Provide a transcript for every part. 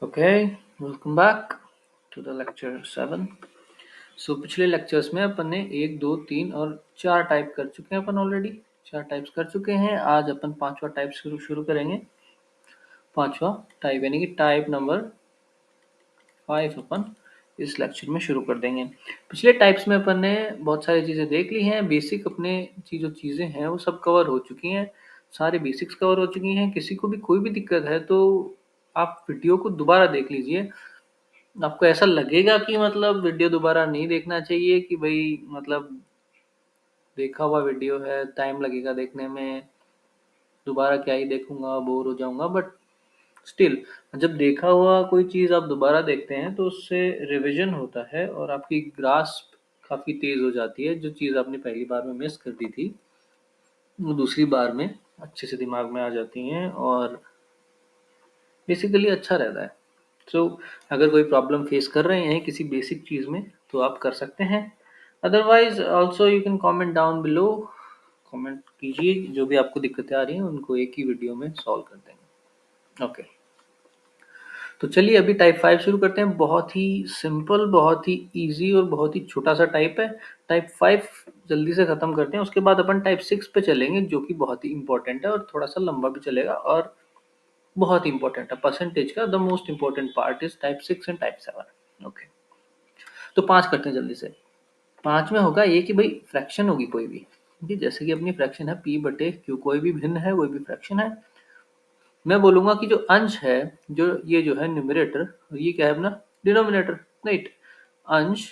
Okay, welcome back to the lecture 7. सो पिछले lectures में अपन ने 1, 2, 3 और 4 टाइप कर चुके हैं अपन ऑलरेडी 4 टाइप्स कर चुके हैं। आज अपन पांचवा टाइप शुरू करेंगे। पांचवा टाइप यानी कि टाइप नंबर 5 अपन इस लेक्चर में शुरू कर देंगे। पिछले टाइप्स में अपन ने बहुत सारी चीज़ें देख ली हैं। बेसिक अपने चीज़ें हैं वो सब कवर हो चुकी हैं। सारे बेसिक्स कवर हो चुकी हैं। किसी को भी कोई भी दिक्कत है तो आप वीडियो को दोबारा देख लीजिए। आपको ऐसा लगेगा कि मतलब वीडियो दोबारा नहीं देखना चाहिए कि भाई मतलब देखा हुआ वीडियो है, टाइम लगेगा देखने में, दोबारा क्या ही देखूंगा, बोर हो जाऊंगा। बट स्टिल जब देखा हुआ कोई चीज़ आप दोबारा देखते हैं तो उससे रिवीजन होता है और आपकी ग्रास्प काफ़ी तेज़ हो जाती है। जो चीज़ आपने पहली बार में मिस कर दी थी वो दूसरी बार में अच्छे से दिमाग में आ जाती हैं और बेसिकली अच्छा रहता है। सो अगर कोई प्रॉब्लम फेस कर रहे हैं किसी बेसिक चीज़ में तो आप कर सकते हैं। Otherwise also you can comment down below. Comment कीजिए जो भी आपको दिक्कतें आ रही हैं उनको एक ही वीडियो में सॉल्व कर देंगे। ओके, तो चलिए अभी टाइप 5 शुरू करते हैं। बहुत ही सिंपल, बहुत ही इजी और बहुत ही छोटा सा टाइप है। टाइप 5 जल्दी से खत्म करते हैं, उसके बाद अपन टाइप 6 पे चलेंगे जो कि बहुत ही इंपॉर्टेंट है और थोड़ा सा लंबा भी चलेगा और बहुत ही इंपॉर्टेंट है। परसेंटेज का the most important part is type 6 and type 7। Okay, तो 5 करते हैं जल्दी से। 5 में होगा ये कि भाई फ्रैक्शन होगी कोई भी, ठीक है। जैसे कि अपनी फ्रैक्शन है p बटे q, कोई भी भिन्न है कोई भी फ्रैक्शन है। मैं बोलूंगा कि जो अंश है, जो ये जो है न्यूमरेटर, ये क्या है अपना डिनोमिनेटर, राइट। अंश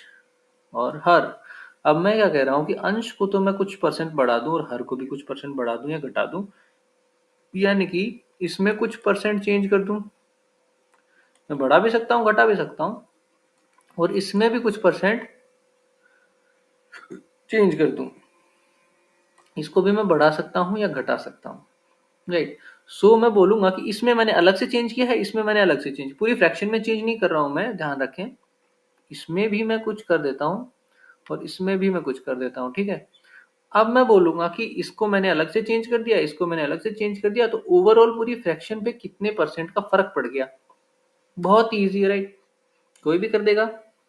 और हर। अब मैं क्या कह रहा हूँ कि अंश को तो मैं कुछ परसेंट बढ़ा दूं और हर को भी कुछ परसेंट बढ़ा दूं या घटा दूं, यानी कि इसमें कुछ परसेंट चेंज कर दूं। मैं बढ़ा भी सकता हूँ घटा भी सकता हूँ, और इसमें भी कुछ परसेंट चेंज कर दूं। इसको भी मैं बढ़ा सकता हूँ या घटा सकता हूँ, राइट। सो मैं बोलूंगा कि इसमें मैंने अलग से चेंज किया है, इसमें मैंने अलग से चेंज, पूरी फ्रैक्शन में चेंज नहीं कर रहा हूँ मैं, ध्यान रखें। इसमें भी मैं कुछ कर देता हूँ और इसमें भी मैं कुछ कर देता हूँ, ठीक है। अब मैं बोलूंगा कि इसको मैंने अलग से चेंज कर दिया, इसको मैंने अलग से चेंज कर दिया, तो ओवरऑल पूरी फ्रैक्शन पे कितने परसेंट का फर्क पड़ गया। बहुत ईजी है, राइट। कोई भी कर देगा,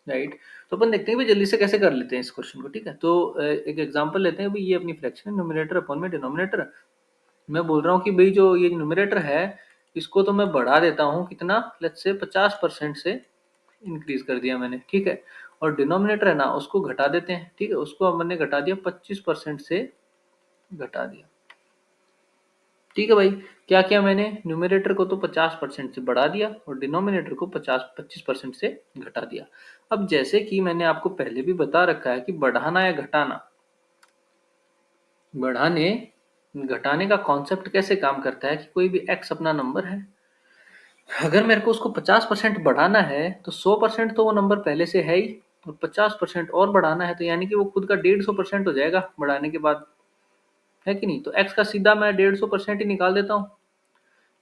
राइट। तो अपन देखते हैं भाई जल्दी से कैसे कर लेते हैं इस क्वेश्चन को, ठीक है। तो एक एग्जांपल लेते हैं भाई। ये अपनी फ्रैक्शन है, न्यूमरेटर अपॉन में डिनोमिनेटर। मैं बोल रहा हूँ कि भाई जो ये न्यूमरेटर है इसको तो मैं बढ़ा देता हूँ, कितना, लेट्स से 50% से इंक्रीज कर दिया मैंने, ठीक है। और डिनोमिनेटर है ना उसको घटा देते हैं, ठीक है। उसको मैंने घटा दिया 25% से, घटा दिया, ठीक है भाई। क्या किया मैंने, न्यूमरेटर को तो 50% से बढ़ा दिया और डिनोमिनेटर को 25% से घटा दिया। अब जैसे कि मैंने आपको पहले भी बता रखा है कि बढ़ाना या घटाना, बढ़ाने घटाने का कॉन्सेप्ट कैसे काम करता है कि कोई भी x अपना नंबर है, अगर मेरे को उसको 50% बढ़ाना है तो 100% तो वो नंबर पहले से है ही, और 50% और बढ़ाना है तो यानी कि वो खुद का 150% हो जाएगा बढ़ाने के बाद, है कि नहीं। तो x का सीधा मैं 150% ही निकाल देता हूँ।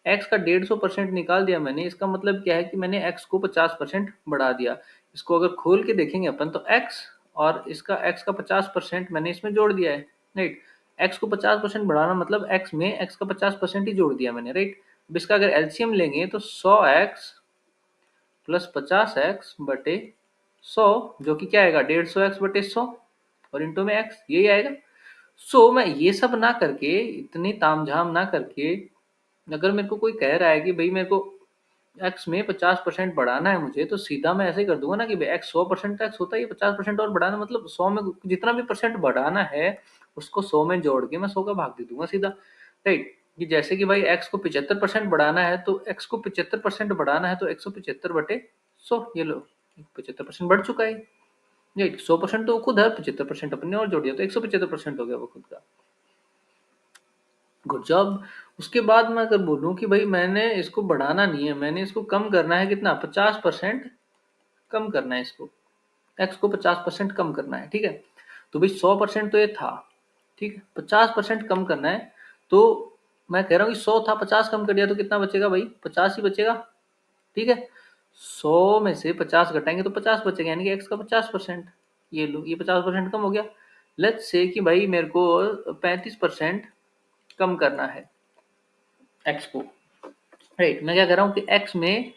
x का 150% निकाल दिया मैंने, इसका मतलब क्या है कि मैंने x को 50% बढ़ा दिया। इसको अगर खोल के देखेंगे अपन तो x और इसका x का 50% मैंने इसमें जोड़ दिया है, राइट। x को 50% बढ़ाना मतलब x में x का 50% ही जोड़ दिया मैंने, राइट। अब इसका अगर एलसीएम लेंगे तो 100x प्लस 50x बटे 100, जो कि क्या आएगा 150x बटे 100 और इंटू में x, यही आएगा। सो मैं ये सब ना करके, इतनी तामझाम ना करके, अगर मेरे को कोई कह रहा है कि भाई मेरे को x में 50% बढ़ाना है मुझे, तो सीधा मैं ऐसे कर दूंगा ना कि भाई x 100% x होता है, 50% और बढ़ाना मतलब 100 में जितना भी परसेंट बढ़ाना है उसको 100 में जोड़ के मैं 100 का भाग दे दूंगा सीधा, राइट। कि जैसे कि भाई x को 75% बढ़ाना है तो x को 75% बढ़ाना है तो 175 बटे 100, ये लो 75% बढ़ चुका है, राइट। 100% तो वो खुद है, 75% अपने और जोड़ दिया तो 175% हो गया वो खुद का। Good job. उसके बाद मैं अगर बोलूं कि भाई मैंने इसको बढ़ाना नहीं है, मैंने इसको कम करना है, कितना, 50% कम करना है इसको, x को 50% कम करना है, ठीक है। तो भाई 100% तो ये था, ठीक है, 50% कम करना है। तो मैं कह रहा हूँ कि 100 था, 50 कम कर दिया तो कितना बचेगा भाई, 50 ही बचेगा, ठीक है। 100 में से 50 घटाएंगे तो 50 बचेगा, यानी कि x का 50%। ये लो, ये 50% कम हो गया। लेट्स से कि भाई मेरे को 35% कम करना है x को, राइट। मैं क्या कर रहा हूँ कि x में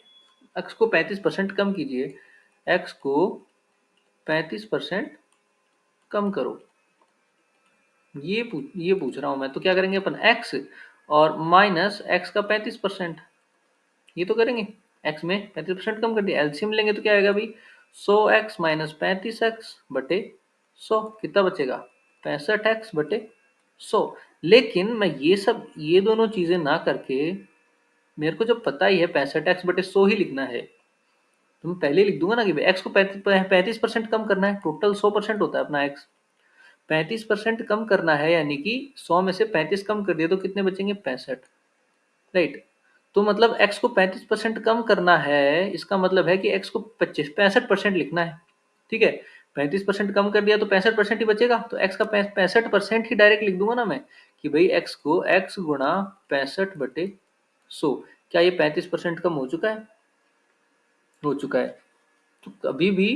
x को 35% कम कीजिए, x को 35% कम करो, ये पूछ रहा हूं मैं। तो क्या करेंगे अपन, x और माइनस x का 35%, ये तो करेंगे। x में 35% कम कर दिया, एलसीएम लेंगे तो क्या आएगा भाई, 100x माइनस 35x बटे 100, कितना बचेगा 65x बटे 100। लेकिन मैं ये दोनों चीजें ना करके, मेरे को जब पता ही है 65x बटे 100 ही लिखना है, तो मैं पहले लिख दूंगा ना कि भाई x को 35% कम करना है, टोटल 100% होता है अपना x, 35% कम करना है, यानी कि 100 में से 35 कम कर दिया तो कितने बचेंगे 65, राइट। तो मतलब x को 35% कम करना है, इसका मतलब है कि x को 65% लिखना है, ठीक है। 35% कम कर दिया तो 65% ही बचेगा, तो x का 65% ही डायरेक्ट लिख दूंगा ना मैं, कि भाई x को x गुणा 65 बटे 100। क्या ये 35% कम हो चुका है? हो चुका है। तो कभी भी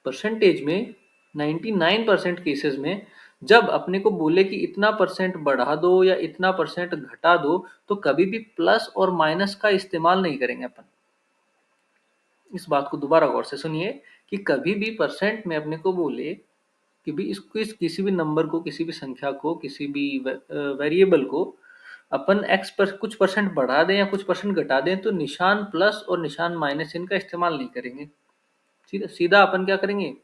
परसेंटेज में 99% केसेस में जब अपने को बोले कि इतना परसेंट बढ़ा दो या इतना परसेंट घटा दो, तो कभी भी प्लस और माइनस का इस्तेमाल नहीं करेंगे अपन। इस बात को दोबारा गौर से सुनिए कि कभी भी परसेंट में अपने को बोले कि भी इसको किसी भी नंबर को, किसी भी संख्या को, किसी भी वेरिएबल को अपन x पर कुछ परसेंट बढ़ा दें या कुछ परसेंट घटा दें, तो निशान प्लस और निशान माइनस इनका इस्तेमाल नहीं करेंगे। सीधा सीधा अपन क्या करेंगे,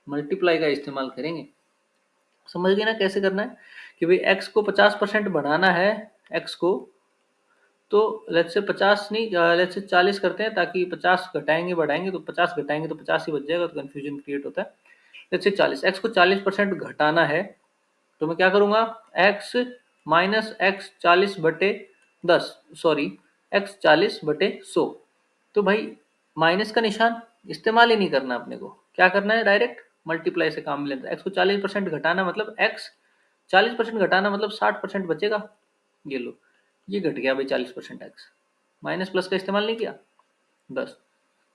मल्टीप्लाई का इस्तेमाल करेंगे। समझ गए ना कैसे करना है, कि भाई x को 50% बढ़ाना है, x को तो लेट्स से 50 नहीं, लेट्स से 40 करते हैं, ताकि 50 घटाएंगे बढ़ाएंगे तो 50 घटाएंगे तो 50 ही बच जाएगा, तो कंफ्यूजन क्रिएट होता है। लेट्स से 40, x को 40% घटाना है, तो मैं क्या करूंगा, x माइनस एक्स 40 बटे 10, सॉरी x 40 बटे 100। तो भाई माइनस का निशान इस्तेमाल ही नहीं करना अपने को, क्या करना है, डायरेक्ट मल्टीप्लाई से काम लेता है। x को 40% घटाना मतलब x 40% घटाना मतलब 60% बचेगा, ये लो, ये घट गया भाई 40% x, माइनस प्लस का इस्तेमाल नहीं किया। बस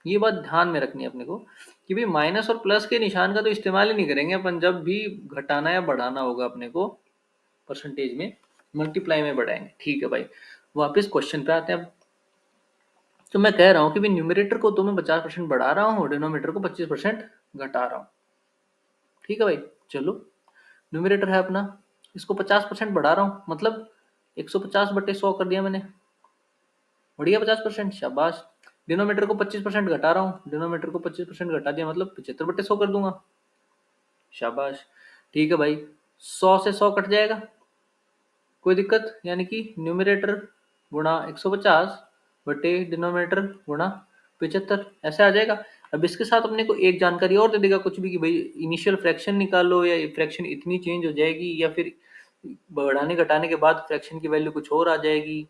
ये बात ध्यान में रखनी है अपने को, कि भाई माइनस और प्लस के निशान का तो इस्तेमाल ही नहीं करेंगे अपन, जब भी घटाना या बढ़ाना होगा अपने को परसेंटेज में, मल्टीप्लाई में बढ़ाएंगे, ठीक है भाई। वापस क्वेश्चन पे आते हैं अब। तो मैं कह रहा हूँ कि भाई न्यूमरेटर को तो मैं 50% बढ़ा रहा हूँ, डिनोमिनेटर को 25% घटा रहा हूँ, ठीक है भाई। चलो न्यूमरेटर है अपना, इसको 50% बढ़ा रहा हूँ, मतलब 150 बटे 100 कर दिया मैंने, बढ़िया 50%, शाबाश। डिनोमीटर को 25% घटा रहा हूँ, डिनोमीटर को 25% घटा दिया मतलब 75 बटे 100 कर दूंगा, शाबाश। ठीक है भाई, 100 से 100 कट जाएगा, कोई दिक्कत, यानी कि न्यूमरेटर गुणा 150 बटे डिनोमिनेटर गुणा 75, ऐसे आ जाएगा। अब इसके साथ अपने को एक जानकारी और दे देगा कुछ भी, कि भाई इनिशियल फ्रैक्शन निकालो, या फ्रैक्शन इतनी चेंज हो जाएगी, या फिर बढ़ाने घटाने के बाद फ्रैक्शन की वैल्यू कुछ और आ जाएगी,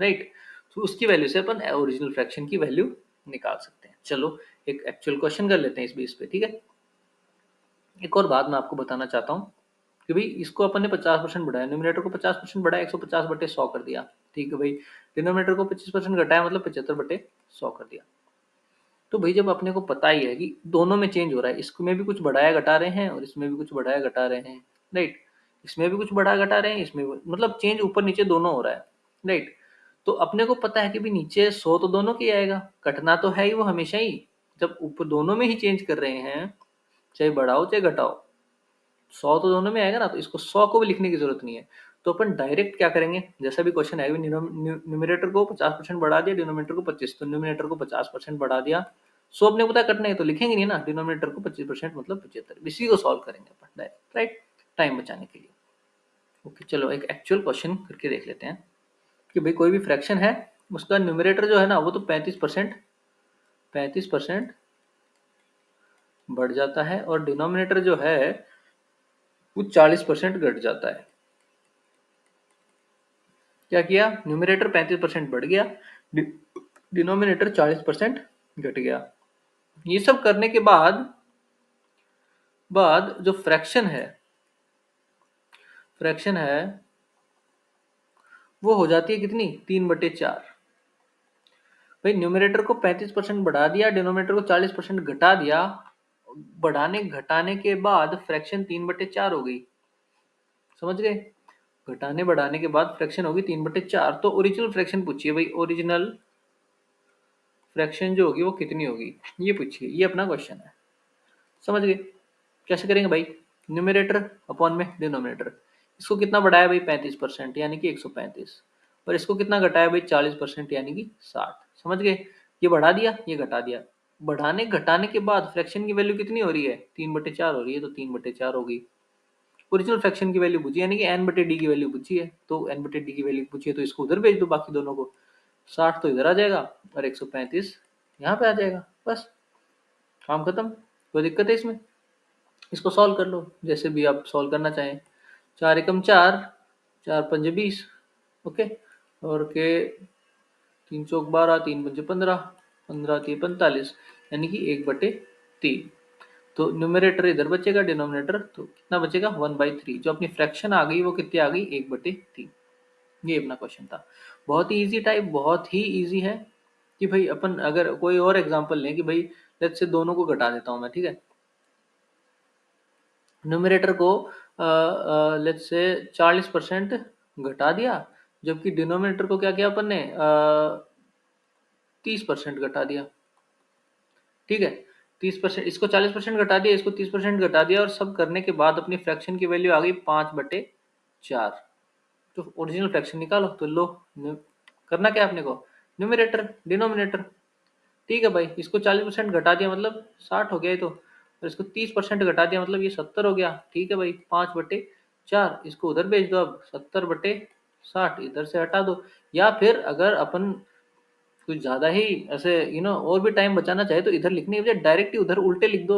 राइट। तो उसकी वैल्यू से अपन ओरिजिनल फ्रैक्शन की वैल्यू निकाल सकते हैं। चलो एक एक्चुअल क्वेश्चन कर लेते हैं इस बेस पे, ठीक है। एक और बात मैं आपको बताना चाहता हूँ कि भाई इसको अपन ने 50% बढ़ाया, न्यूमरेटर को 50% बढ़ाया, 150 बटे 100 कर दिया, ठीक है भाई। डिनोमिनेटर को 25% घटाया मतलब 75 बटे 100 कर दिया। तो भाई जब अपने को पता ही है कि दोनों में चेंज हो रहा है, इसमें भी कुछ बढ़ाया घटा रहे हैं और इसमें भी कुछ बढ़ाया घटा रहे हैं, राइट। इसमें भी कुछ बढ़ाया घटा रहे हैं, इसमें भी, मतलब चेंज ऊपर नीचे दोनों हो रहा है, राइट। तो अपने को पता है कि भाई नीचे 100 तो दोनों की आएगा, कटना तो है ही वो हमेशा ही, जब ऊपर दोनों में ही चेंज कर रहे हैं, चाहे बढ़ाओ चाहे घटाओ, 100 तो दोनों में आएगा ना, तो इसको 100 को भी लिखने की जरूरत नहीं है। तो अपन डायरेक्ट क्या करेंगे, जैसा भी क्वेश्चन आएगा, न्यूमिनेटर को 50% बढ़ा दिया, डिनोमिनेटर को 25, तो न्यूमिनेटर को 50% बढ़ा दिया, 100 अपने को पता कटना है तो लिखेंगे नहीं ना, डिनोमिनेटर को 25% मतलब 75, इसी को सॉल्व करेंगे अपन डायरेक्ट, राइट, टाइम बचाने के लिए। ओके चलो एक एक्चुअल क्वेश्चन करके देख लेते हैं कि भाई कोई भी फ्रैक्शन है, उसका न्यूमिनेटर जो है ना वो तो 35% बढ़ जाता है, और डिनोमिनेटर जो है वो 40% घट जाता है। क्या किया, न्यूमरेटर 35% बढ़ गया, डिनोमिनेटर 40% घट गया। ये सब करने के बाद जो फ्रैक्शन है वो हो जाती है कितनी, 3/4। भाई न्यूमरेटर को 35% बढ़ा दिया, डिनोमिनेटर को 40% घटा दिया, बढ़ाने घटाने के बाद फ्रैक्शन 3/4 हो गई, समझ गए। घटाने बढ़ाने के बाद फ्रैक्शन होगी 3/4। तो ओरिजिनल फ्रैक्शन पूछिए भाई, ओरिजिनल फ्रैक्शन जो होगी वो कितनी होगी, ये पूछिए, ये अपना क्वेश्चन है। समझ गए? कैसे करेंगे भाई? न्यूमरेटर अपॉन में डिनोमिनेटर। इसको कितना बढ़ाया भाई? 35% यानी कि 135। और इसको कितना घटाया भाई? 40% यानी कि 60। समझ गए? ये बढ़ा दिया, ये घटा दिया। बढ़ाने घटाने के बाद फ्रैक्शन की वैल्यू कितनी हो रही है? 3/4 हो रही है, तो 3/4 होगी। ओरिजिनल फ्रैक्शन की वैल्यू पूछी यानी कि n/d की वैल्यू पूछी है, तो n/d की वैल्यू पूछी है तो इसको उधर भेज दो, बाकी दोनों को। 60 तो इधर आ जाएगा और 135 यहाँ पे आ जाएगा। बस काम खत्म। कोई दिक्कत है इसमें? इसको सॉल्व कर लो जैसे भी आप सॉल्व करना चाहें। 4 एकम 4, 4 पंजे 20, ओके। और के 3 चौक 12, 3 पंजे 15, 15 3 45 यानी कि 1/3। तो न्यूमरेटर इधर बचेगा, डिनोमिनेटर तो कितना बचेगा? 1/3। जो अपनी फ्रैक्शन आ गई वो कितनी आ गई? 1/3। ये अपना क्वेश्चन था। बहुत ही इजी टाइप, बहुत ही इजी है। कि भाई अपन अगर कोई और एग्जांपल लें कि भाई लेट्स से दोनों को घटा देता हूं मैं, ठीक है। न्यूमरेटर को लेट्स से 40% घटा दिया, जबकि डिनोमिनेटर को क्या किया अपन ने? 30% घटा दिया, ठीक है। 30%, इसको 40% घटा दिया, इसको 30% घटा दिया, और सब करने के बाद अपनी फ्रैक्शन की वैल्यू आ गई 5/4। तो ओरिजिनल फ्रैक्शन निकालो। तो लो, करना क्या आपने को? न्यूमरेटर डिनोमिनेटर, ठीक है भाई। इसको 40% घटा दिया मतलब 60 हो गया ये तो, और इसको 30% घटा दिया मतलब ये 70 हो गया, ठीक है भाई। 5/4 इसको उधर भेज दो, अब 70/60 इधर से हटा दो। या फिर अगर अपन कुछ ज्यादा ही ऐसे और भी टाइम बचाना चाहे तो इधर लिखने के बजाय डायरेक्ट ही उधर उल्टे लिख दो।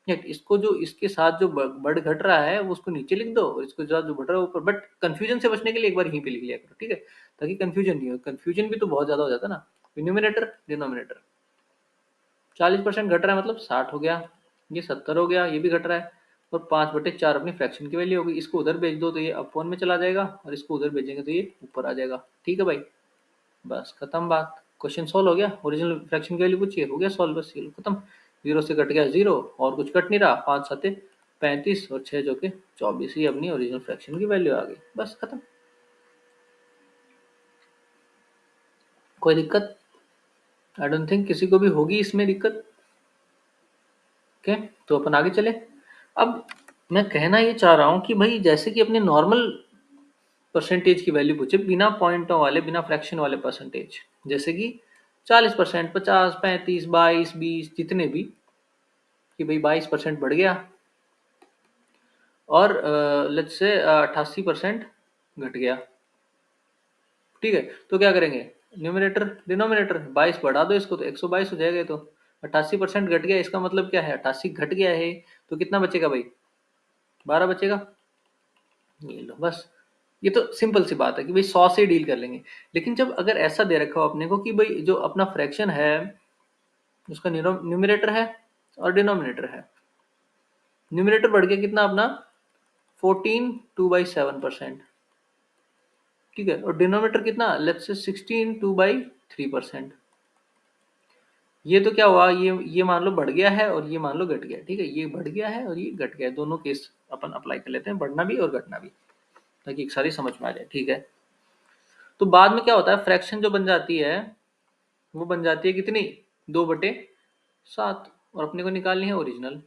इसको जो इसके साथ जो बढ़ घट रहा है वो उसको नीचे लिख दो, और इसको साथ जो बढ़ रहा है ऊपर। बट कंफ्यूजन से बचने के लिए एक बार यहीं पे लिख लिया करो, ठीक है, ताकि कंफ्यूजन नहीं हो। कंफ्यूजन भी तो बहुत ज्यादा हो जाता है ना। न्यूमिनेटर डिनोमिनेटर 40% घट रहा है मतलब 60 हो गया, ये 70 हो गया, ये भी घट रहा है। और 5/4 अपनी फ्रैक्शन की वैल्यू होगी। इसको उधर भेज दो तो ये अपॉन में चला जाएगा, और इसको उधर भेजेंगे तो ये ऊपर आ जाएगा, ठीक है भाई। बस खत्म बात, क्वेश्चन सॉल्व हो गया। ओरिजिनल फ्रैक्शन की वैल्यू पूछिए, हो गया सॉल्व, बस ये खत्म। 0 से कट गया 0, और कुछ कट नहीं रहा। 5 7 35 और 6 चौके 24, ही अपनी ओरिजिनल फ्रैक्शन की वैल्यू आ गई। बस खत्म। कोई दिक्कत? आई डोंट थिंक किसी को भी होगी इसमें दिक्कत। ओके, तो अपन आगे चले। अब मैं कहना ये चाह रहा हूँ कि भाई जैसे कि अपने नॉर्मल परसेंटेज की वैल्यू पूछे, बिना पॉइंटों वाले, बिना फ्रैक्शन वाले परसेंटेज, जैसे कि 40%, 50, 35, 22, 20, जितने भी, कि भाई 22% बढ़ गया, और लेट्स से 88% घट गया, ठीक है। तो क्या करेंगे? न्यूमरेटर डिनोमिनेटर 22 बढ़ा दो इसको, तो 122 हो जाएगा। ये तो 88% घट गया, इसका मतलब क्या है? 88 घट गया है, तो कितना बचेगा भाई? 12 बचेगा। ये लो बस। ये तो सिंपल सी बात है कि भाई 100 से डील कर लेंगे। लेकिन जब अगर ऐसा दे रखा हो अपने को कि भाई जो अपना फ्रैक्शन है उसका न्यूमरेटर है और डिनोमिनेटर है। न्यूमरेटर बढ़ गया कितना अपना? 14 2/7%, ठीक है। और डिनोमिनेटर कितना? Let's say 16 2/3%। ये तो क्या हुआ? ये मान लो बढ़ गया है, और ये मान लो घट गया, ठीक है। ये बढ़ गया है और ये घट गया, दोनों केस अपन अप्लाई कर लेते हैं, बढ़ना भी और घटना भी, ताकि एक सारी समझ में आ जाए, ठीक है। तो बाद में क्या होता है? फ्रैक्शन जो बन जाती है वो बन जाती है कितनी? 2/7। और अपने को निकालनी है ओरिजिनल।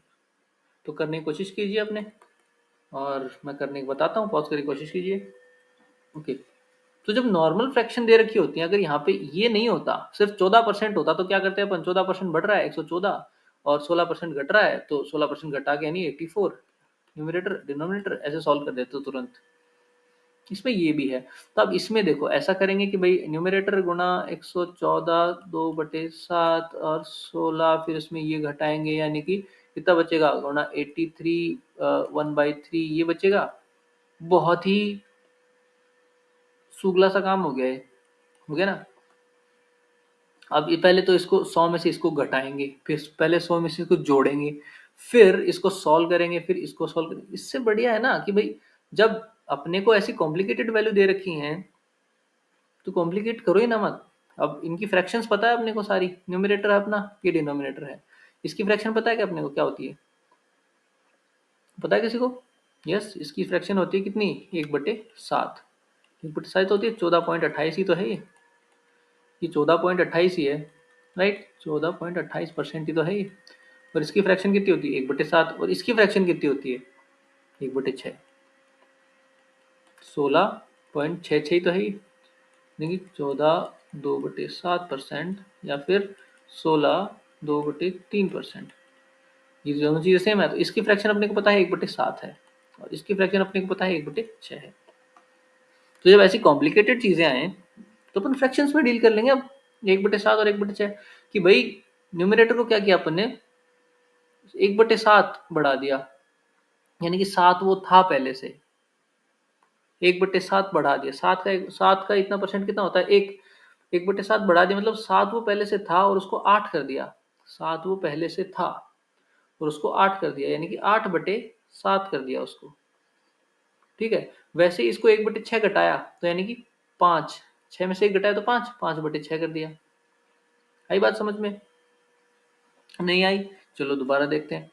तो करने की कोशिश कीजिए अपने, और मैं करने की बताता हूँ। पॉज करके कोशिश कीजिए। ओके। तो जब नॉर्मल फ्रैक्शन दे रखी होती है, अगर यहाँ पे ये नहीं होता, सिर्फ 14% होता, तो क्या करते हैं अपन? 14% बढ़ रहा है 114, और 16% घट रहा है तो 16% घटा के यानी 84। न्यूमरेटर डिनोमिनेटर ऐसे सॉल्व कर देते हो तुरंत। इसमें ये भी है। तो अब इसमें देखो ऐसा करेंगे कि भाई न्यूमरेटर गुणा 114 2/7 और 16, फिर इसमें ये घटाएंगे यानी कि कितना बचेगा? गुणा 83 1/3 ये बचेगा। बहुत ही सुगला सा काम हो गया है, हो गया ना। अब ये पहले तो इसको 100 में से इसको घटाएंगे, फिर पहले 100 में से इसको जोड़ेंगे, फिर इसको सॉल्व करेंगे, फिर इसको सॉल्व करेंगे। इससे बढ़िया है ना कि भाई जब अपने को ऐसी कॉम्प्लिकेटेड वैल्यू दे रखी हैं तो कॉम्प्लिकेट करो ही ना मत। अब इनकी फ्रैक्शंस पता है अपने को सारी। न्यूमरेटर है अपना, ये डिनोमिनेटर है। इसकी फ्रैक्शन पता है कि अपने को क्या होती है? पता है किसी को? यस, इसकी फ्रैक्शन होती है कितनी? 1/7। 1/7 होती है 14.28 ही तो है ये 14.28 ही है। राइट, 14.28% ही तो है ये। और इसकी फ्रैक्शन कितनी होती है 1/7, और इसकी फ्रैक्शन कितनी होती है 1/6। 16.66 ही तो है ये। देखिए 14 2/7% या फिर 16 2/3%। ये दोनों चीजें सेम है, तो इसकी फ्रैक्शन अपने को पता है 1/7 है, और इसकी फ्रैक्शन अपने को पता है 1/6 है। तो जब ऐसी कॉम्प्लिकेटेड चीजें आए तो अपन फ्रैक्शंस में डील कर लेंगे। अब 1/7 और 1/6 कि भाई न्यूमरेटर को क्या किया अपन ने 1/7 बढ़ा दिया, यानी कि 7 वो था पहले से, 1/7 बढ़ा दिया। 7 का इतना परसेंट कितना होता है 1/7 बढ़ा दिया, मतलब 7 वो पहले से था और उसको 8 कर दिया। 7 वो पहले से था और उसको 8 कर दिया, यानी कि 8/7 कर दिया उसको। ठीक है, वैसे इसको 1/6 घटाया तो यानी कि 5, 6 में से 1 घटाया तो 5, 5/6 कर दिया। आई बात समझ में? नहीं आई? चलो दोबारा देखते हैं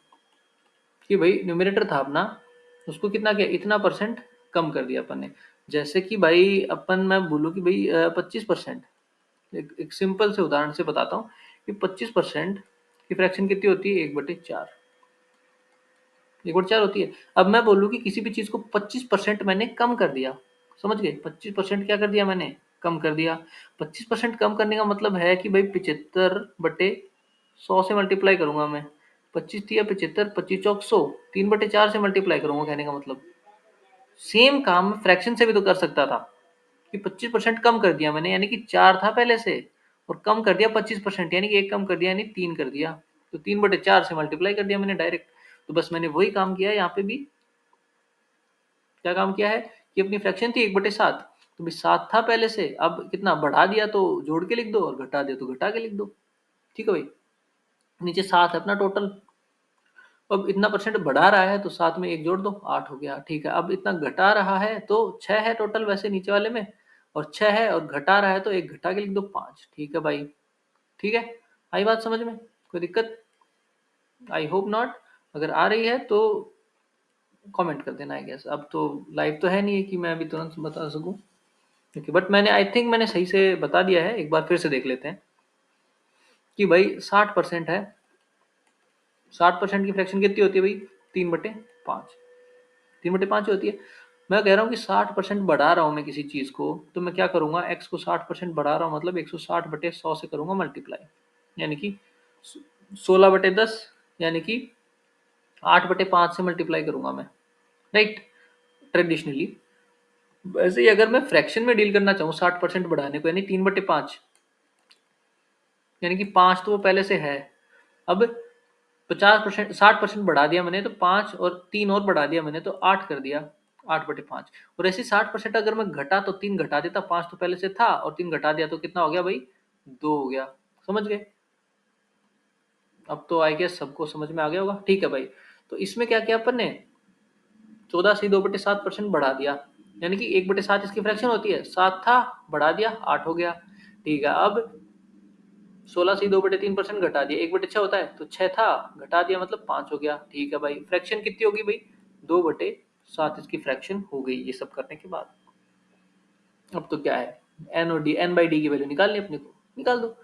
कि भाई न्यूमरेटर था अपना, उसको कितना किया, इतना परसेंट कम कर दिया अपन ने। जैसे कि भाई अपन, मैं बोलूँ कि भाई 25%, एक सिंपल से उदाहरण से बताता हूँ कि 25% की फ्रैक्शन कितनी होती है 1/4, 1/4 होती है। अब मैं बोलूँ कि किसी भी चीज को 25% मैंने कम कर दिया, समझ गए, 25% क्या कर दिया मैंने, कम कर दिया। 25% कम करने का मतलब है कि भाई 75/100 से मल्टीप्लाई करूंगा मैं। 25 दिया 75, 25 × 100, 3/4 से मल्टीप्लाई करूंगा, कहने का मतलब सेम काम फ्रैक्शन से भी तो कर सकता था कि 25% कम कर दिया मैंने, यानी कि 4 था पहले से, और कम कर दिया 25%, यानी कि 1 कम कर दिया, यानी 3 कर दिया। तो 3/4 से मल्टीप्लाई कर दिया मैंने डायरेक्ट। तो बस मैंने वही काम किया है यहाँ पे भी। क्या काम किया है कि अपनी फ्रैक्शन थी 1/7, तो भी 7 था पहले से, अब कितना बढ़ा दिया तो जोड़ के लिख दो, और घटा दिया तो घटा के लिख दो। ठीक है भाई, नीचे 7 है अपना टोटल। अब इतना परसेंट बढ़ा रहा है तो 7 में 1 जोड़ दो, 8 हो गया। ठीक है, अब इतना घटा रहा है तो 6 है टोटल वैसे नीचे वाले में, और 6 है और घटा रहा है तो 1 घटा के लिख दो 5। ठीक है भाई, ठीक है। आई बात समझ में? कोई दिक्कत? I hope not. अगर आ रही है तो कमेंट कर देना। आई गेस अब तो लाइव तो है नहीं है कि मैं अभी तुरंत बता सकूं, क्योंकि बट मैंने आई थिंक मैंने सही से बता दिया है। एक बार फिर से देख लेते हैं कि भाई 60% है, 60% की फ्रैक्शन कितनी होती है भाई 3/5, 3/5 होती है। मैं कह रहा हूँ कि 60% बढ़ा रहा हूँ मैं किसी चीज को, तो मैं क्या करूंगा, x को 60% बढ़ा रहा हूँ मतलब 160/100 से करूंगा मल्टीप्लाई, यानी कि 16/10, यानी कि 8/5 से मल्टीप्लाई करूंगा मैं, राइट, ट्रेडिशनली। वैसे ही अगर मैं फ्रैक्शन में डील करना चाहूँ 60% बढ़ाने को, यानी 3/5, यानी कि 5 तो वो पहले से है। अब 50%, 60% बढ़ा दिया मैंने तो 5 और 3 और बढ़ा दिया मैंने तो 8 कर दिया, 8/5। और ऐसे 60% अगर मैं घटा तो 3 घटा देता, 5 तो पहले से था और 3 घटा दिया तो कितना हो गया भाई 2 हो गया। समझ गए? अब तो आई गेस सबको समझ में आ गया होगा। ठीक है भाई, तो इसमें क्या किया अपन ने, 14 से 2/7% बढ़ा दिया, यानी कि 1/7 इसकी फ्रैक्शन होती है, 7 था बढ़ा दिया 8 हो गया। ठीक है, अब 16 से 2/3% घटा दिया, 1/6 होता है तो 6 था घटा दिया मतलब 5 हो गया। ठीक है भाई, फ्रैक्शन कितनी होगी भाई 2/7 इसकी फ्रैक्शन हो गई। ये सब करने के बाद अब तो क्या है, एन और डी, एन बाई डी की वैल्यू निकालनी अपने को, निकाल दो।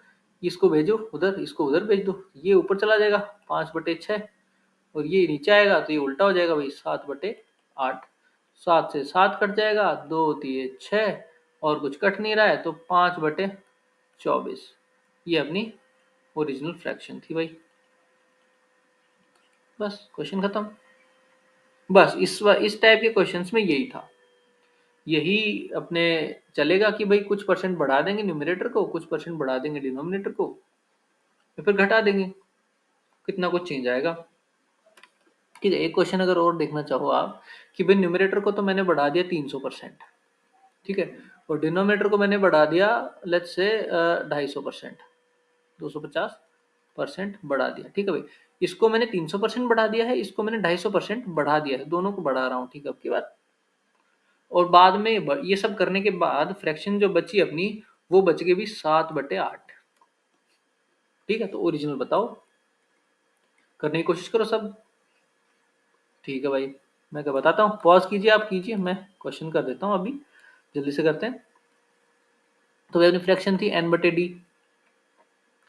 इसको भेजो उधर, इसको उधर भेज दो, ये ऊपर चला जाएगा 5/6, और ये नीचे आएगा तो ये उल्टा हो जाएगा भाई 7/8। 7 से 7 कट जाएगा, 2 3 6, और कुछ कट नहीं रहा है तो 5/24। ये अपनी ओरिजिनल फ्रैक्शन थी भाई। बस क्वेश्चन खत्म। बस इस टाइप के क्वेश्चंस में यही था, यही अपने चलेगा कि भाई कुछ परसेंट बढ़ा देंगे न्यूमरेटर को, कुछ परसेंट बढ़ा देंगे डिनोमिनेटर को, या फिर घटा देंगे, कितना कुछ चेंज आएगा। ठीक है, एक क्वेश्चन अगर और देखना चाहो आप कि भाई न्यूमरेटर को तो मैंने बढ़ा दिया 300%, ठीक है, और डिनोमिनेटर को मैंने बढ़ा दिया लेट्स से 250%, 250% बढ़ा दिया। ठीक है भाई, इसको मैंने 300% बढ़ा दिया है, इसको मैंने 250% बढ़ा दिया है, दोनों को बढ़ा रहा हूँ। ठीक है, अब की बात, और बाद में ये सब करने के बाद फ्रैक्शन जो बची अपनी, वो बच गई भी 7/8। ठीक है, तो ओरिजिनल बताओ, करने की कोशिश करो सब। ठीक है भाई, मैं क्या बताता हूँ, पॉज कीजिए, आप कीजिए, मैं क्वेश्चन कर देता हूँ अभी, जल्दी से करते हैं। तो भाई अपनी फ्रैक्शन थी n/d,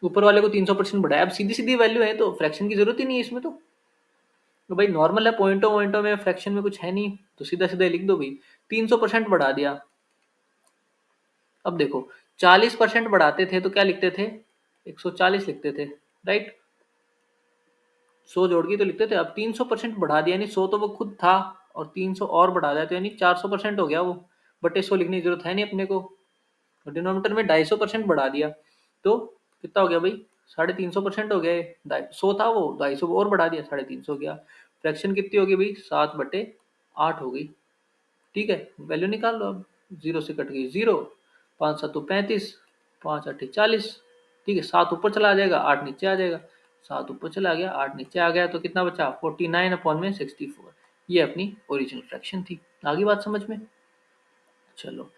ऊपर वाले को 300% बढ़ाया, अब सीधी सीधी वैल्यू है तो फ्रैक्शन की जरूरत ही नहीं है इसमें। तो भाई नॉर्मल है, पॉइंटों वॉइंटों में फ्रैक्शन में कुछ है नहीं, तो सीधा सीधा लिख दो भाई 300% बढ़ा दिया। अब देखो 40% बढ़ाते थे तो क्या लिखते थे, 140 लिखते थे, राइट। 100 जोड़ के तो लिखते थे, अब 300% बढ़ा दिया, यानी 100 तो वो खुद था और 300 और बढ़ा दिया तो यानी 400% हो गया वो, बटे 100 लिखने की जरूरत है नहीं अपने को। और डिनोमिनेटर में 250% बढ़ा दिया तो कितना हो गया भाई, 350% हो गया। 100 था वो, 250 और बढ़ा दिया, 350 हो गया। फ्रैक्शन कितनी होगी भाई, 7/8 हो गई। ठीक है, वैल्यू निकाल लो अब, 0 से कट गई 0, 5 7 35, 5 8 40। ठीक है, 7 ऊपर चला जाएगा, 8 नीचे आ जाएगा। 7 ऊपर चला गया, 8 नीचे आ गया, तो कितना बचा, 49/64। ये अपनी ओरिजिनल फ्रैक्शन थी। आगे बात समझ में। चलो,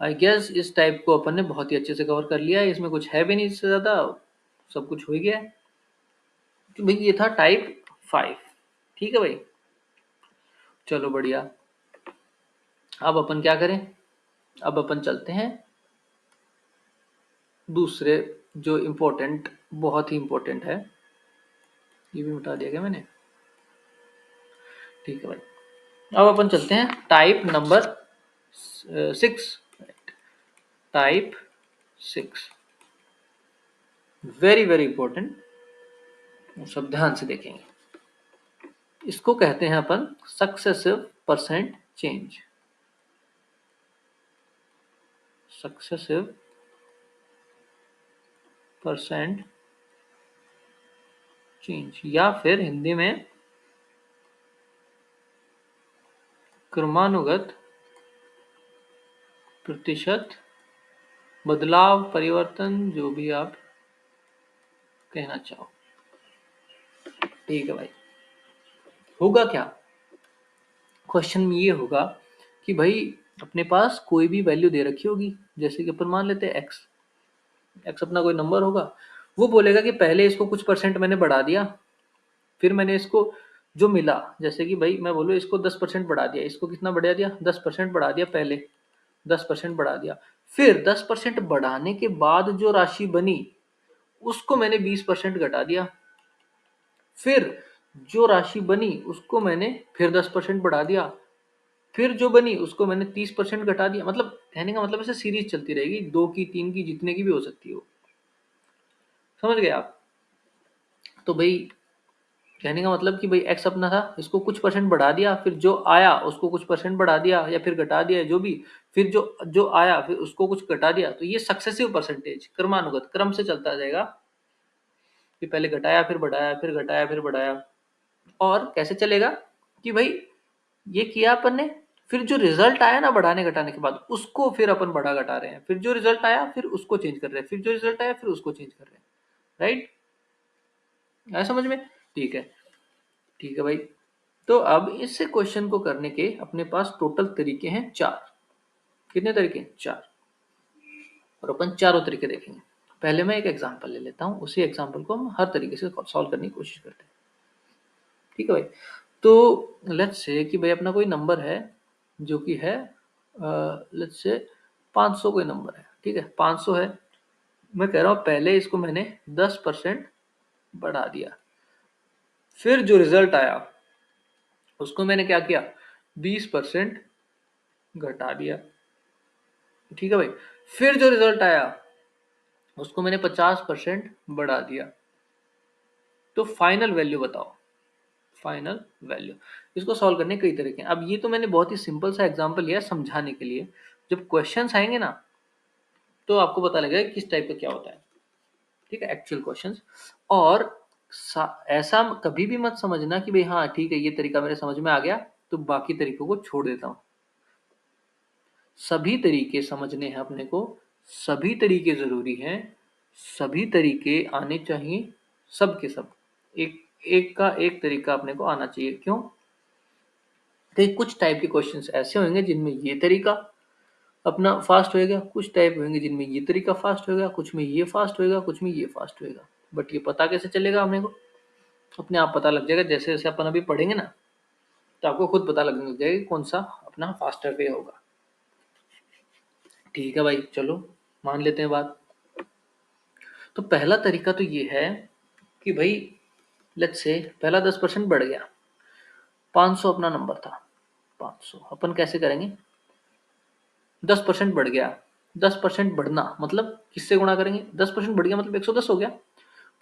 आई गेस इस टाइप को अपन ने बहुत ही अच्छे से कवर कर लिया है, इसमें कुछ है भी नहीं इससे ज्यादा, सब कुछ हो ही गया है। तो भाई ये था टाइप 5। ठीक है भाई, चलो बढ़िया। अब अपन क्या करें, अब अपन चलते हैं दूसरे, जो इम्पोर्टेंट, बहुत ही इम्पोर्टेंट है। ये भी मिटा दिया क्या मैंने, ठीक है भाई। अब अपन चलते हैं type number 6। Type 6 very very important, सब ध्यान से देखेंगे। इसको कहते हैं अपन successive percent change. Successive percent change, या फिर हिंदी में क्रमानुगत प्रतिशत बदलाव, परिवर्तन, जो भी आप कहना चाहो। ठीक है भाई, होगा क्या, क्वेश्चन में ये होगा कि भाई अपने पास कोई भी वैल्यू दे रखी होगी, जैसे कि अपन मान लेते हैं एक्स। एक्स अपना कोई नंबर होगा, वो बोलेगा कि पहले इसको कुछ परसेंट मैंने बढ़ा दिया, फिर मैंने इसको जो मिला, जैसे कि भाई मैं बोलूँ इसको 10% बढ़ा दिया, इसको कितना बढ़ा दिया, 10% बढ़ा दिया, पहले 10% बढ़ा दिया, फिर 10% बढ़ाने के बाद जो राशि बनी उसको मैंने 20% घटा दिया, फिर जो राशि बनी उसको मैंने फिर 10% बढ़ा दिया, फिर जो बनी उसको मैंने 30% घटा दिया। मतलब कहने का मतलब ऐसे सीरीज चलती रहेगी, 2 की, 3 की, जितने की भी हो सकती है वो। समझ गए आप। तो भाई कहने का मतलब कि भाई एक्स अपना था, इसको कुछ परसेंट बढ़ा दिया, फिर जो आया उसको कुछ परसेंट बढ़ा दिया या फिर घटा दिया, जो भी, फिर जो जो आया फिर उसको कुछ घटा दिया। तो ये सक्सेसिव परसेंटेज, क्रमानुगत, क्रम से चलता जाएगा कि पहले घटाया फिर बढ़ाया, फिर घटाया फिर बढ़ाया। और कैसे चलेगा कि भाई ये किया अपन ने, फिर जो रिजल्ट आया ना बढ़ाने घटाने के बाद, उसको फिर अपन बढ़ा घटा रहे हैं, फिर जो रिजल्ट आया फिर उसको चेंज कर रहे हैं, फिर जो रिजल्ट आया फिर उसको चेंज कर रहे हैं। राइट, आया समझ में। ठीक है, ठीक है भाई। तो अब इस क्वेश्चन को करने के अपने पास टोटल तरीके हैं 4। कितने तरीके, 4। और अपन चारों तरीके देखेंगे। पहले मैं एक एग्जांपल ले लेता हूँ, उसी एग्जांपल को हम हर तरीके से सॉल्व करने की कोशिश करते हैं। ठीक है भाई, तो लेट्स से कि भाई अपना कोई नंबर है जो कि है, लेट्स से 500 कोई नंबर है। ठीक है, 500 है, मैं कह रहा हूँ पहले इसको मैंने 10% बढ़ा दिया, फिर जो रिजल्ट आया उसको मैंने क्या किया, 20% घटा दिया। ठीक है भाई, फिर जो रिजल्ट आया उसको मैंने 50% बढ़ा दिया। तो फाइनल वैल्यू बताओ, फाइनल वैल्यू। इसको सॉल्व करने के कई तरीके हैं। अब ये तो मैंने बहुत ही सिंपल सा एग्जांपल लिया समझाने के लिए, जब क्वेश्चंस आएंगे ना तो आपको पता लगेगा किस टाइप का क्या होता है। ठीक है, एक्चुअल क्वेश्चंस। और ऐसा कभी भी मत समझना कि भाई हाँ ठीक है ये तरीका मेरे समझ में आ गया तो बाकी तरीकों को छोड़ देता हूँ। सभी तरीके समझने हैं अपने को, सभी तरीके जरूरी हैं, सभी तरीके आने चाहिए, सब के सब। एक एक का एक तरीका अपने को आना चाहिए। क्यों, तो कुछ टाइप के क्वेश्चंस ऐसे होंगे जिनमें ये तरीका अपना फास्ट होएगा, कुछ टाइप होंगे जिनमें ये तरीका फास्ट होएगा, कुछ में ये फास्ट होएगा, कुछ में ये फास्ट होएगा। बट ये पता कैसे चलेगा अपने को, अपने आप पता लग जाएगा, जैसे जैसे अपन अभी पढ़ेंगे ना तो आपको खुद पता लगने लग जाएगा कौन सा अपना फास्टर वे होगा। ठीक है भाई, चलो मान लेते हैं बात। तो पहला तरीका तो ये है कि भाई लेट्स से पहला 10% बढ़ गया, 500 अपना नंबर था, 500 अपन कैसे करेंगे, 10% बढ़ गया, 10% बढ़ना मतलब किससे गुणा करेंगे, 10% बढ़ गया मतलब 110 हो गया,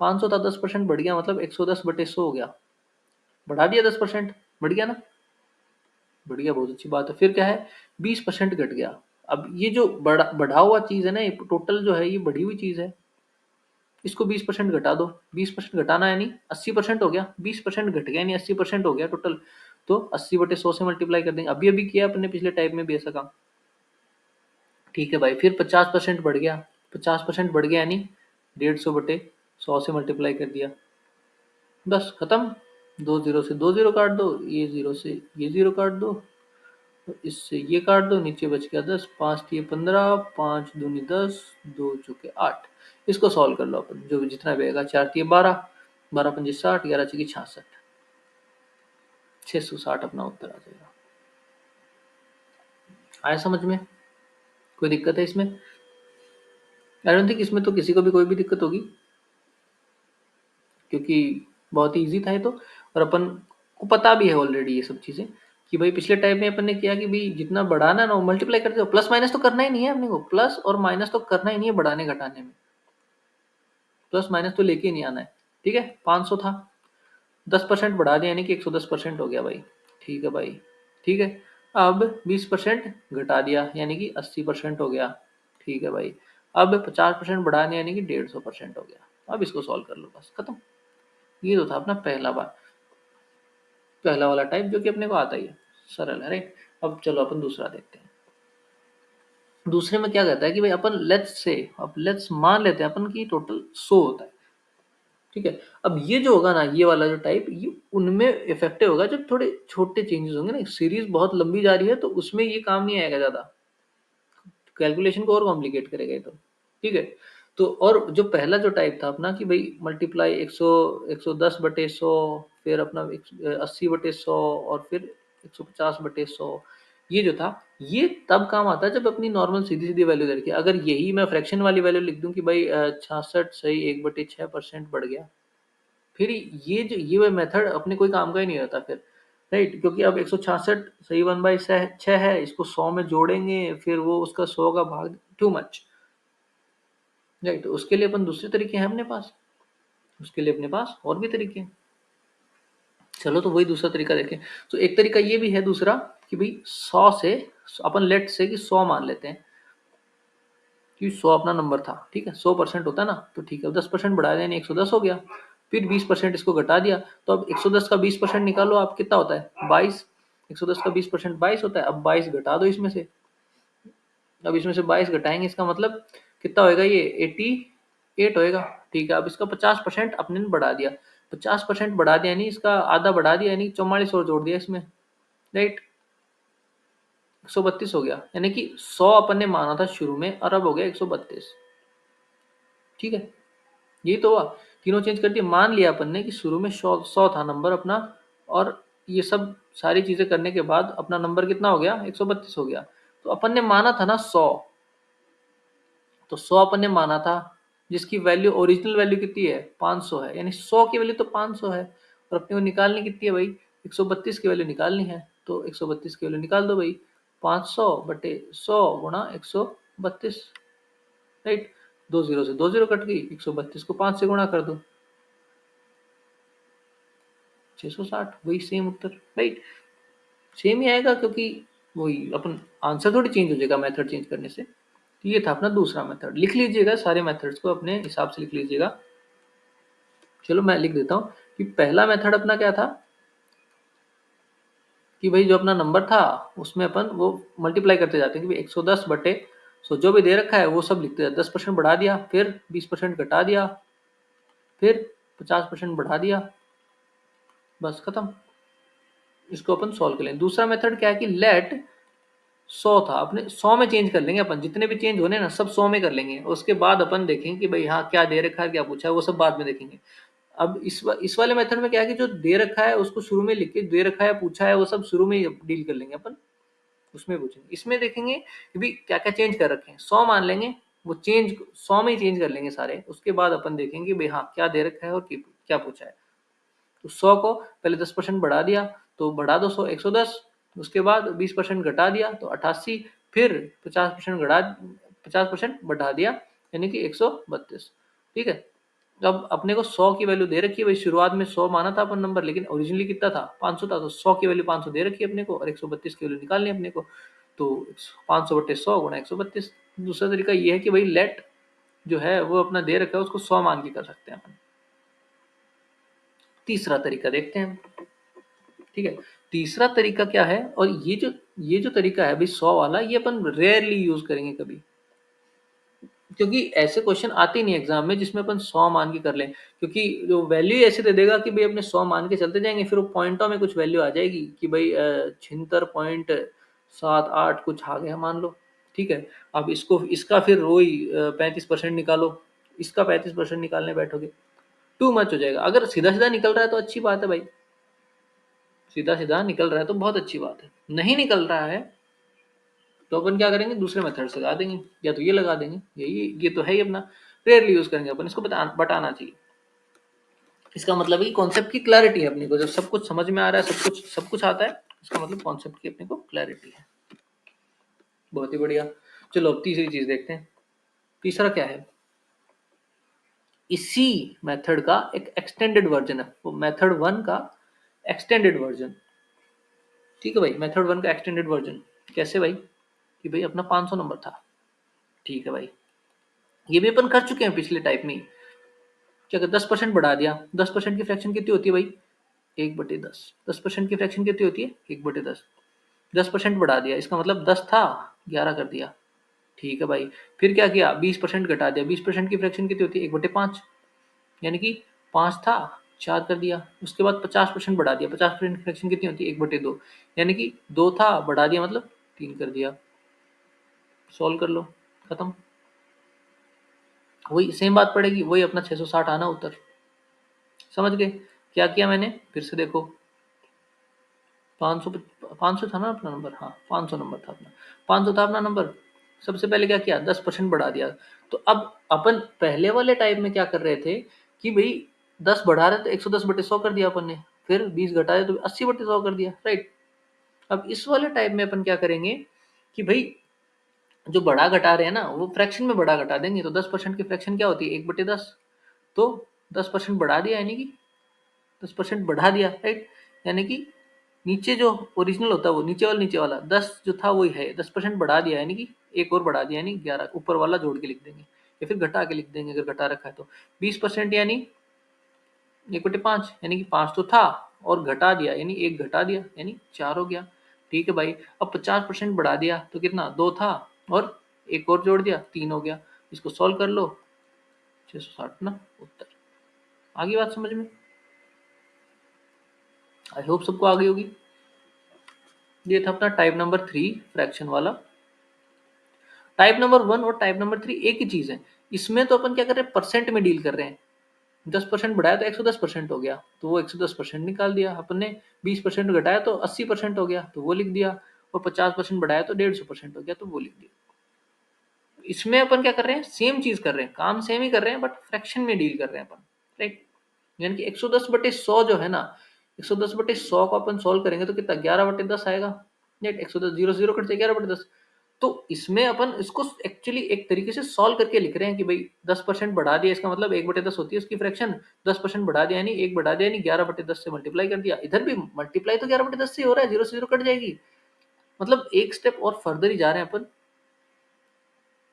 500 था 10% बढ़ गया मतलब 110/100 हो गया, बढ़ा दिया 10%, बढ़ गया ना, बढ़ गया, बहुत अच्छी बात है। फिर क्या है, 20% घट गया। अब ये जो बढ़ा हुआ चीज है ना, ये टोटल जो है ये बढ़ी हुई चीज है, इसको 20% घटा दो, 20% घटाना है यानी 80% हो गया, 20% घट गया यानी 80% हो गया टोटल, तो 80/100 से मल्टीप्लाई कर देंगे, अभी अभी किया अपने पिछले टाइप में भी ऐसा काम। ठीक है भाई, फिर 50% बढ़ गया, 50% बढ़ गया यानी 150/100 से मल्टीप्लाई कर दिया, बस खत्म। 2 जीरो से 2 जीरो काट दो, ये जीरो से ये जीरो काट दो, तो इससे ये काट दो, नीचे बच गया 10, 5 3 15, 5 दूनी 10, 2 चौके 8। इसको सॉल्व कर लो अपन, जो भी जितना भी आएगा, 4 3 12, 12 पंजे 60, 11 चौके 66, 660 अपना उत्तर आ जाएगा। आया समझ में, कोई दिक्कत है इसमें? आई डोंट थिंक इसमें तो किसी को भी कोई भी दिक्कत होगी, क्योंकि बहुत ही ईजी था ये तो, और अपन को पता भी है ऑलरेडी ये सब चीजें, कि भाई पिछले टाइम में अपन ने किया कि भाई जितना बढ़ाना ना मल्टीप्लाई करते हो, प्लस माइनस तो करना ही नहीं है अपने को, प्लस और माइनस तो करना ही नहीं है बढ़ाने घटाने में, प्लस माइनस तो लेके ही नहीं आना है। ठीक है, 500 था, 10% बढ़ा दिया यानी कि 110% हो गया भाई। ठीक है भाई, ठीक है, अब 20% घटा दिया यानी कि 80% हो गया। ठीक है भाई, अब 50% बढ़ा दिया यानी कि 150% हो गया। अब इसको सॉल्व कर लो, बस खत्म। ये तो था अपना पहला वाला टाइप, जो कि अपने को आता ही है, सरल है राइट। अब चलो अपन दूसरा देखते हैं। दूसरे में क्या कहता है कि भाई अपन लेट्स मान लेते हैं अपन की टोटल 100 होता है। ठीक है, अब ये जो होगा ना, ये वाला जो टाइप, ये उनमें इफेक्टिव होगा जब थोड़े छोटे चेंजेस होंगे ना, सीरीज बहुत लंबी जा रही है तो उसमें ये काम नहीं आएगा ज्यादा, कैलकुलेशन को और कॉम्प्लिकेट करेगा ये तो। ठीक है, तो और जो पहला जो टाइप था अपना कि भाई मल्टीप्लाई 110/100, फिर अपना 80/100, और फिर 150/100, ये जो था, ये तब काम आता है जब अपनी नॉर्मल सीधी सीधी वैल्यू दे रखी है। अगर यही मैं फ्रैक्शन वाली वैल्यू लिख दूं कि भाई 66 सही 1/6% बढ़ गया, फिर ये मेथड अपने कोई काम का ही नहीं रहता फिर, राइट। क्योंकि अब 166 सही 1/6 है, इसको 100 में जोड़ेंगे, फिर वो उसका 100 का भाग, टू मच, राइट। तो उसके लिए अपन दूसरे तरीके हैं अपने पास, उसके लिए अपने पास और भी तरीके हैं। चलो तो वही दूसरा तरीका देखें। तो एक तरीका ये भी है दूसरा कि भाई 100 से अपन लेट से कि 100 मान लेते हैं कि 100 अपना नंबर था, ठीक है, 100% होता है ना, तो ठीक है, 10% बढ़ा दें 110 हो गया, फिर 20% इसको घटा दिया, तो अब 110 का 20% निकालो आप, कितना होता है 22, 110 का 20% 22 होता है। अब 22 घटा दो इसमें से, अब इसमें से 22 घटाएंगे, इसका मतलब कितना होएगा, ये 88 होएगा। ठीक है, अब इसका 50% अपने ने बढ़ा दिया, 50% बढ़ा दिया यानी इसका आधा बढ़ा दिया यानी 44 और जोड़ दिया इसमें, राइट, 132 हो गया, यानी कि 100 अपन ने माना था शुरू में और अब हो गया 132। ठीक है, यही तो हुआ, तीनों चेंज कर दिए। मान लिया अपन ने कि शुरू में 100 था नंबर अपना, और ये सब सारी चीजें करने के बाद अपना नंबर कितना हो गया, 132 हो गया। तो अपन ने माना था ना 100, तो 100 अपन ने माना था, जिसकी वैल्यू ओरिजिनल वैल्यू कितनी है, 500 है, यानी 100 की वैल्यू तो 500 है, और अपने को निकालनी कितनी है भाई, 132 की वैल्यू निकालनी है। तो 132 की वैल्यू निकाल दो भाई, 500/100 गुणा 132, राइट। 2 जीरो से 2 जीरो कट गई, 132 को 5 से गुणा कर दो, 660, वही सेम उत्तर, राइट। सेम ही आएगा, क्योंकि वही अपन, आंसर थोड़ी चेंज हो जाएगा मेथड चेंज करने से। तो ये था अपना दूसरा मेथड, लिख लीजिएगा सारे मेथड्स को अपने हिसाब से लिख लीजिएगा। चलो मैं लिख देता हूँ कि पहला मेथड अपना क्या था कि भाई जो अपना नंबर था उसमें अपन वो मल्टीप्लाई करते जाते हैं कि भाई 110/100 जो भी दे रखा है वो सब लिखते जाते, 10% बढ़ा दिया, फिर 20% घटा दिया, फिर 50% बढ़ा दिया, बस खत्म। इसको अपन सॉल्व कर लेंगे। दूसरा मेथड क्या है कि लेट 100 था, अपने 100 में चेंज कर लेंगे अपन, जितने भी चेंज होने ना सब 100 में कर लेंगे, उसके बाद अपन देखेंगे कि भाई हाँ क्या दे रखा है क्या पूछा है, वो सब बाद में देखेंगे। अब इस वाले मेथड में क्या है कि जो दे रखा है उसको शुरू में लिख के, दे रखा है पूछा है वो सब शुरू में डील कर लेंगे अपन, उसमें पूछेंगे। इसमें देखेंगे कि भाई क्या क्या चेंज कर रखे हैं, 100 मान लेंगे, वो चेंज 100 में ही चेंज कर लेंगे सारे, उसके बाद अपन देखेंगे भाई हाँ क्या दे रखा है और क्या पूछा है। तो 100 को पहले 10% बढ़ा दिया तो बढ़ा दो 110, उसके बाद 20% घटा दिया तो 88, फिर 50% बढ़ा दिया यानी कि 132। ठीक है, अब अपने को 100 की वैल्यू दे रखी है भाई, शुरुआत में 100 माना था अपन नंबर, लेकिन ओरिजिनली कितना था 500 था, तो 100 की वैल्यू 500 दे रखी है अपने को और 132 की वैल्यू निकालनी है अपने को, तो 500 बटे 100 गुणा 132। दूसरा तरीका ये है कि भाई लेट जो है वो अपना दे रखा है उसको 100 मान के कर सकते हैं अपन। तीसरा तरीका देखते हैं, ठीक है। तीसरा तरीका क्या है, और ये जो तरीका है भाई 100 वाला, ये अपन रेयरली यूज करेंगे कभी, क्योंकि ऐसे क्वेश्चन आते ही नहीं एग्जाम में जिसमें अपन 100 मान के कर लें, क्योंकि जो वैल्यू ऐसे दे देगा कि भाई अपने 100 मान के चलते जाएंगे, फिर वो पॉइंटों में कुछ वैल्यू आ जाएगी कि भाई 76.78 कुछ आ गया मान लो। ठीक है, अब इसका फिर वही 35% निकालो, इसका 35% निकालने बैठोगे, टू मच हो जाएगा। अगर सीधा सीधा निकल रहा है तो अच्छी बात है भाई, सीधा सीधा निकल रहा है तो बहुत अच्छी बात है, नहीं निकल रहा है तो अपन क्या करेंगे, दूसरे मेथड से लगा देंगे, या तो ये लगा देंगे, ये तो है ही अपना, रेयरली यूज करेंगे अपन, इसको बताना चाहिए। इसका मतलब है कि कॉन्सेप्ट की क्लैरिटी है अपनी को, जब सब कुछ समझ में आ रहा है, सब कुछ आता है, इसका मतलब कॉन्सेप्ट की अपने को क्लैरिटी है। बहुत ही बढ़िया। चलो अब तीसरी चीज देखते हैं। तीसरा क्या है, इसी मेथड का एक एक्सटेंडेड वर्जन है, वो मेथड 1 का एक्सटेंडेड वर्जन। ठीक है भाई, मेथड 1 का एक्सटेंडेड वर्जन कैसे भाई, कि भाई अपना 500 नंबर था। ठीक है भाई, ये भी अपन कर चुके हैं पिछले टाइप में। क्या 10% बढ़ा दिया, 10% की फ्रैक्शन कितनी होती है भाई, 1/10। 10% की फ्रैक्शन कितनी होती है, 1/10। 10% बढ़ा दिया, इसका मतलब 10 था 11 कर दिया। ठीक है भाई, फिर क्या किया, 20% घटा दिया, 20% की फ्रैक्शन कितनी होती है, 1/5, यानी कि 5 था 4 कर दिया। उसके बाद 50% बढ़ा दिया, 50% की फ्रैक्शन कितनी होती है, 1/2, यानी कि 2 था बढ़ा दिया मतलब 3 कर दिया। सॉल्व कर लो, खत्म। वही सेम बात पड़ेगी, वही अपना 660 आना उत्तर। समझ गए क्या किया मैंने, फिर से देखो। 500 500 था ना अपना नंबर, हाँ 500 नंबर था अपना, 500 था अपना नंबर। सबसे पहले क्या किया, 10% बढ़ा दिया। तो अब अपन पहले वाले टाइप में क्या कर रहे थे कि भाई 10 बढ़ा रहे तो 110/100 कर दिया अपन ने, फिर 20 घटाए तो 80/100 कर दिया, राइट। अब इस वाले टाइप में अपन क्या करेंगे कि भाई जो बड़ा घटा रहे हैं ना वो फ्रैक्शन में बड़ा घटा देंगे, तो 10% की फ्रैक्शन क्या होती है, 1/10। तो 10% बढ़ा दिया, यानी कि 10% बढ़ा दिया, राइट, यानी कि नीचे जो ओरिजिनल होता है वो नीचे वाला 10 जो था वही है, 10% बढ़ा दिया यानी कि एक और बढ़ा दिया यानी 11, ऊपर वाला जोड़ के लिख देंगे या फिर घटा के लिख देंगे अगर घटा रखा है तो। 20% यानी 1/5, यानी कि 5 तो था और घटा दिया यानी एक घटा दिया यानी 4 हो गया। ठीक है भाई, अब 50% बढ़ा दिया तो कितना, 2 था और एक और जोड़ दिया 3 हो गया। इसको सॉल्व कर लो, 660 ना उत्तर। आगे बात समझ में, आई होप सबको आ गई होगी। ये था अपना टाइप नंबर 3 फ्रैक्शन वाला। टाइप नंबर 1 और टाइप नंबर 3 एक ही चीज है, इसमें तो अपन क्या कर रहे हैं, परसेंट में डील कर रहे हैं। 10% बढ़ाया तो 110% हो गया, तो वो 110% निकाल दिया अपन ने। 20% घटाया तो 80% हो गया, तो वो लिख दिया। और 50% बढ़ाया तो 150% हो गया, तो वो लिख दिया। इसमें अपन क्या कर रहे हैं, सेम चीज कर रहे हैं, काम सेम ही कर रहे हैं, बट फ्रैक्शन में डील कर रहे हैं अपन, राइट। यानी कि 110/100 जो है ना, 110/100 को अपन सोल्व करेंगे तो कितना, 11/10 आएगा। नेट 110 जीरो जीरो कट जाए, 11/10। तो इसमें अपन इसको एक्चुअली एक तरीके से सॉल्व करके लिख रहे हैं कि भाई 10% बढ़ा दिया, इसका मतलब 1/10 होती है उसकी फ्रैक्शन। 10% बढ़ा दिया यानी 1 बढ़ा दिया यानी 11/10 से मल्टीप्लाई कर दिया। इधर भी मल्टीप्लाई तो 11/10 से हो रहा है, जीरो से जीरो कट जाएगी, मतलब एक स्टेप और फर्दर ही जा रहे हैं अपन,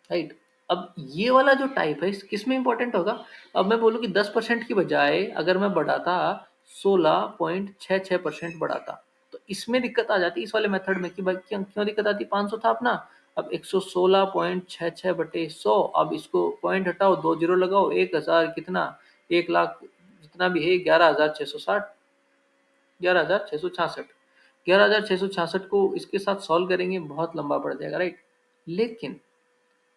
राइट। अब ये वाला जो टाइप है किस में इंपॉर्टेंट होगा, अब मैं बोलूँ कि 10% की बजाय अगर मैं बढ़ाता 16.66% बढ़ाता, तो इसमें दिक्कत आ जाती है इस वाले मेथड में कि भाई क्यों क्यों दिक्कत आती, 500 था अपना, अब 116.66/100, अब इसको पॉइंट हटाओ, 2 जीरो लगाओ, 1000 कितना, 1 लाख जितना भी है, 11,660, 11,666, 11,666 को इसके साथ सॉल्व करेंगे बहुत लंबा पड़ जाएगा, राइट। लेकिन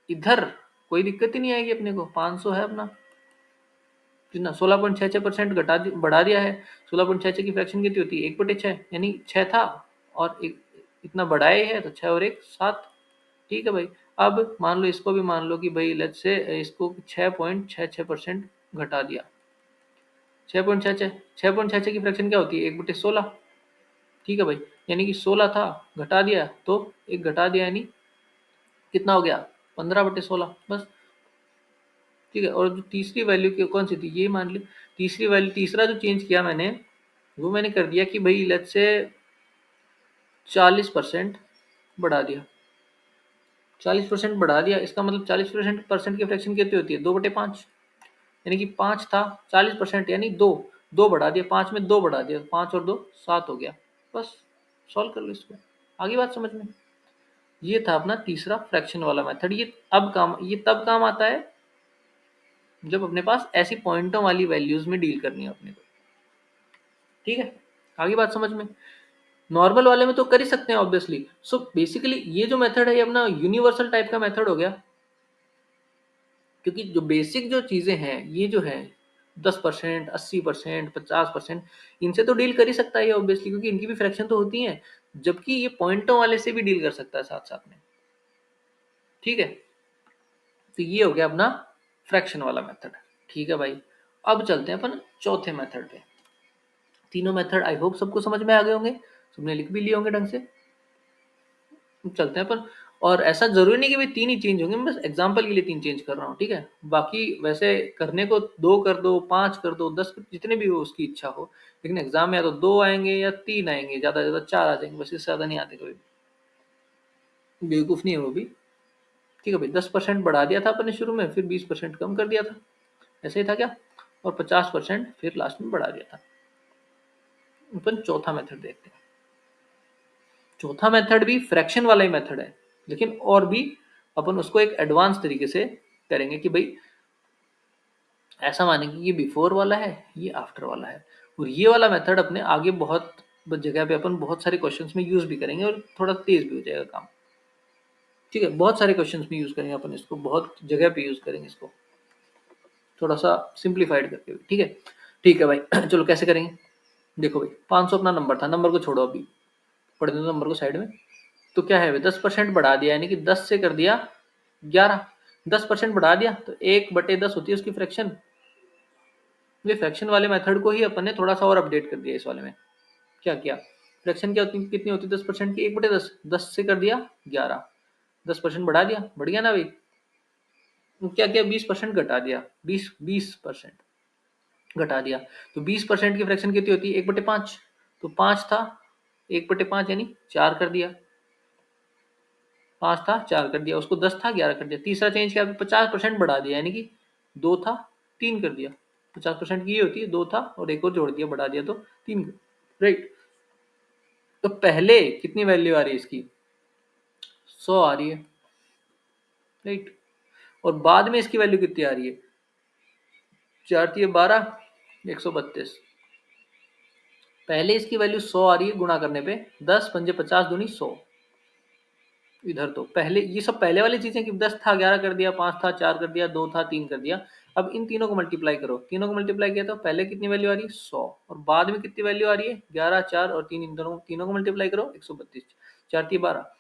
इधर कोई दिक्कत ही नहीं आएगी अपने को, 500 है अपना, कितना 16.66% बढ़ा दिया है। 16.66 की फ्रैक्शन कितनी होती है, 1/6, यानी 6 था और एक इतना बढ़ाए है तो 6 और 1 7। ठीक है भाई, अब मान लो इसको भी मान लो कि भाई लेट्स से इसको 6.66% घटा दिया। 6.66 की फ्रैक्शन क्या होती है? 1/16। ठीक है भाई, यानी कि 16 था, घटा दिया तो एक घटा दिया, यानी कितना हो गया? 15/16 बस। ठीक है, और जो तीसरी वैल्यू कौन सी थी ये मान ली। तीसरी वैल्यू, तीसरा जो चेंज किया मैंने वो मैंने कर दिया कि भाई लेट्स से 40% बढ़ा दिया। 40% बढ़ा दिया, इसका मतलब 40% की फ्रैक्शन कितनी होती है? 2/5। यानी कि 5 था, 40% यानी 2, 2 बढ़ा दिया, 5 में 2 बढ़ा दिया, 5 और 2 7 हो गया। बस सॉल्व कर लो इसको। आगे बात समझ में? ये था अपना तीसरा फ्रैक्शन वाला मेथड। ये तब काम आता है जब अपने पास ऐसी पॉइंटों वाली वैल्यूज में डील करनी है अपने को। ठीक है, आगे बात समझ में? नॉर्मल वाले में तो कर ही सकते हैं ऑब्वियसली। सो बेसिकली ये जो मेथड है ये अपना यूनिवर्सल टाइप का मेथड हो गया, क्योंकि जो बेसिक जो चीजें हैं ये जो है 10%, 80%, 50%, इनसे तो डील कर ही सकता है ये ऑब्वियसली, क्योंकि इनकी भी फ्रैक्शन तो होती है, जबकि ये पॉइंटों वाले से भी डील कर सकता है साथ साथ में। ठीक है, तो ये हो गया अपना फ्रैक्शन वाला मेथड। ठीक है भाई, अब चलते हैं अपन चौथे मेथड पे। तीनों मेथड आई होप सबको समझ में आ गए होंगे, सबने लिख भी लिए होंगे ढंग से। चलते हैं अपन, और ऐसा जरूरी नहीं कि भाई तीन ही चेंज होंगे, मैं बस एग्जांपल के लिए तीन चेंज कर रहा हूँ। ठीक है, बाकी वैसे करने को 2 कर दो, 5 कर दो, 10, जितने भी हो उसकी इच्छा हो, लेकिन एग्जाम में या तो 2 आएंगे या 3 आएंगे, ज्यादा से ज्यादा 4 आ जाएंगे, बस इससे ज्यादा नहीं आते कभी। बेवकूफ नहीं है वो भी। ठीक है भाई, 10% बढ़ा दिया था अपने शुरू में, फिर 20% कम कर दिया था, ऐसे ही था क्या? और 50% फिर लास्ट में बढ़ा दिया था। अपन चौथा मेथड देखते हैं। चौथा मेथड भी फ्रैक्शन वाला ही मेथड है, लेकिन और भी अपन उसको एक एडवांस तरीके से करेंगे कि भाई ऐसा मानेंगे ये बिफोर वाला है, ये आफ्टर वाला है। और ये वाला मेथड अपने आगे बहुत जगह पे अपन बहुत सारे क्वेश्चंस में यूज भी करेंगे और थोड़ा तेज भी हो जाएगा काम। ठीक है, बहुत सारे क्वेश्चंस में यूज करेंगे अपन इसको, बहुत जगह पे यूज करेंगे इसको, थोड़ा सा सिंप्लीफाइड करके भी। ठीक है भाई चलो कैसे करेंगे? देखो भाई, 500 अपना नंबर था, नंबर को छोड़ो अभी, पढ़ने दो नंबर को साइड में। तो क्या है भाई, 10% बढ़ा दिया, यानी कि 10 से कर दिया 11। 10% बढ़ा दिया तो 1/10 होती है उसकी फ्रैक्शन। ये फ्रैक्शन वाले मेथड को ही अपन ने थोड़ा सा और अपडेट कर दिया इस वाले में। क्या किया? फ्रैक्शन क्या होती, कितनी होती है 10% की? 1/10। 10 से कर दिया 11, 10% बढ़ा दिया, बढ़ गया ना भाई। क्या किया? 20% घटा दिया, 20% घटा दिया। तो 20% की फ्रैक्शन कितनी होती है? 1/5। तो 5 था, 1/5 यानी 4 कर दिया। 5 था, 4 कर दिया, उसको 10 था, 11 कर दिया। तीसरा चेंज क्या? 50% बढ़ा दिया, यानी कि 2 था, 3 कर दिया। 50% की ये होती है, 2 था और एक और जोड़ दिया, बढ़ा दिया तो 3। राइट, तो पहले कितनी वैल्यू आ रही है इसकी? 100 आ रही है। राइट, और बाद में इसकी वैल्यू कितनी आ रही है? 4 थी 12, 132। पहले इसकी वैल्यू 100 आ रही है गुणा करने पे, 10 पंजे 50 दूनी 100। इधर तो पहले ये सब पहले वाली चीजें कि 10 था, 11 कर दिया, 5 था, 4 कर दिया, 2 था, 3 कर दिया। अब इन तीनों को मल्टीप्लाई करो, तीनों को मल्टीप्लाई किया तो पहले कितनी वैल्यू आ रही है? 100, और बाद में कितनी वैल्यू आ रही है? 11, 4 और 3, इन दोनों तीनों को मल्टीप्लाई करो, 132। 4 थी 12,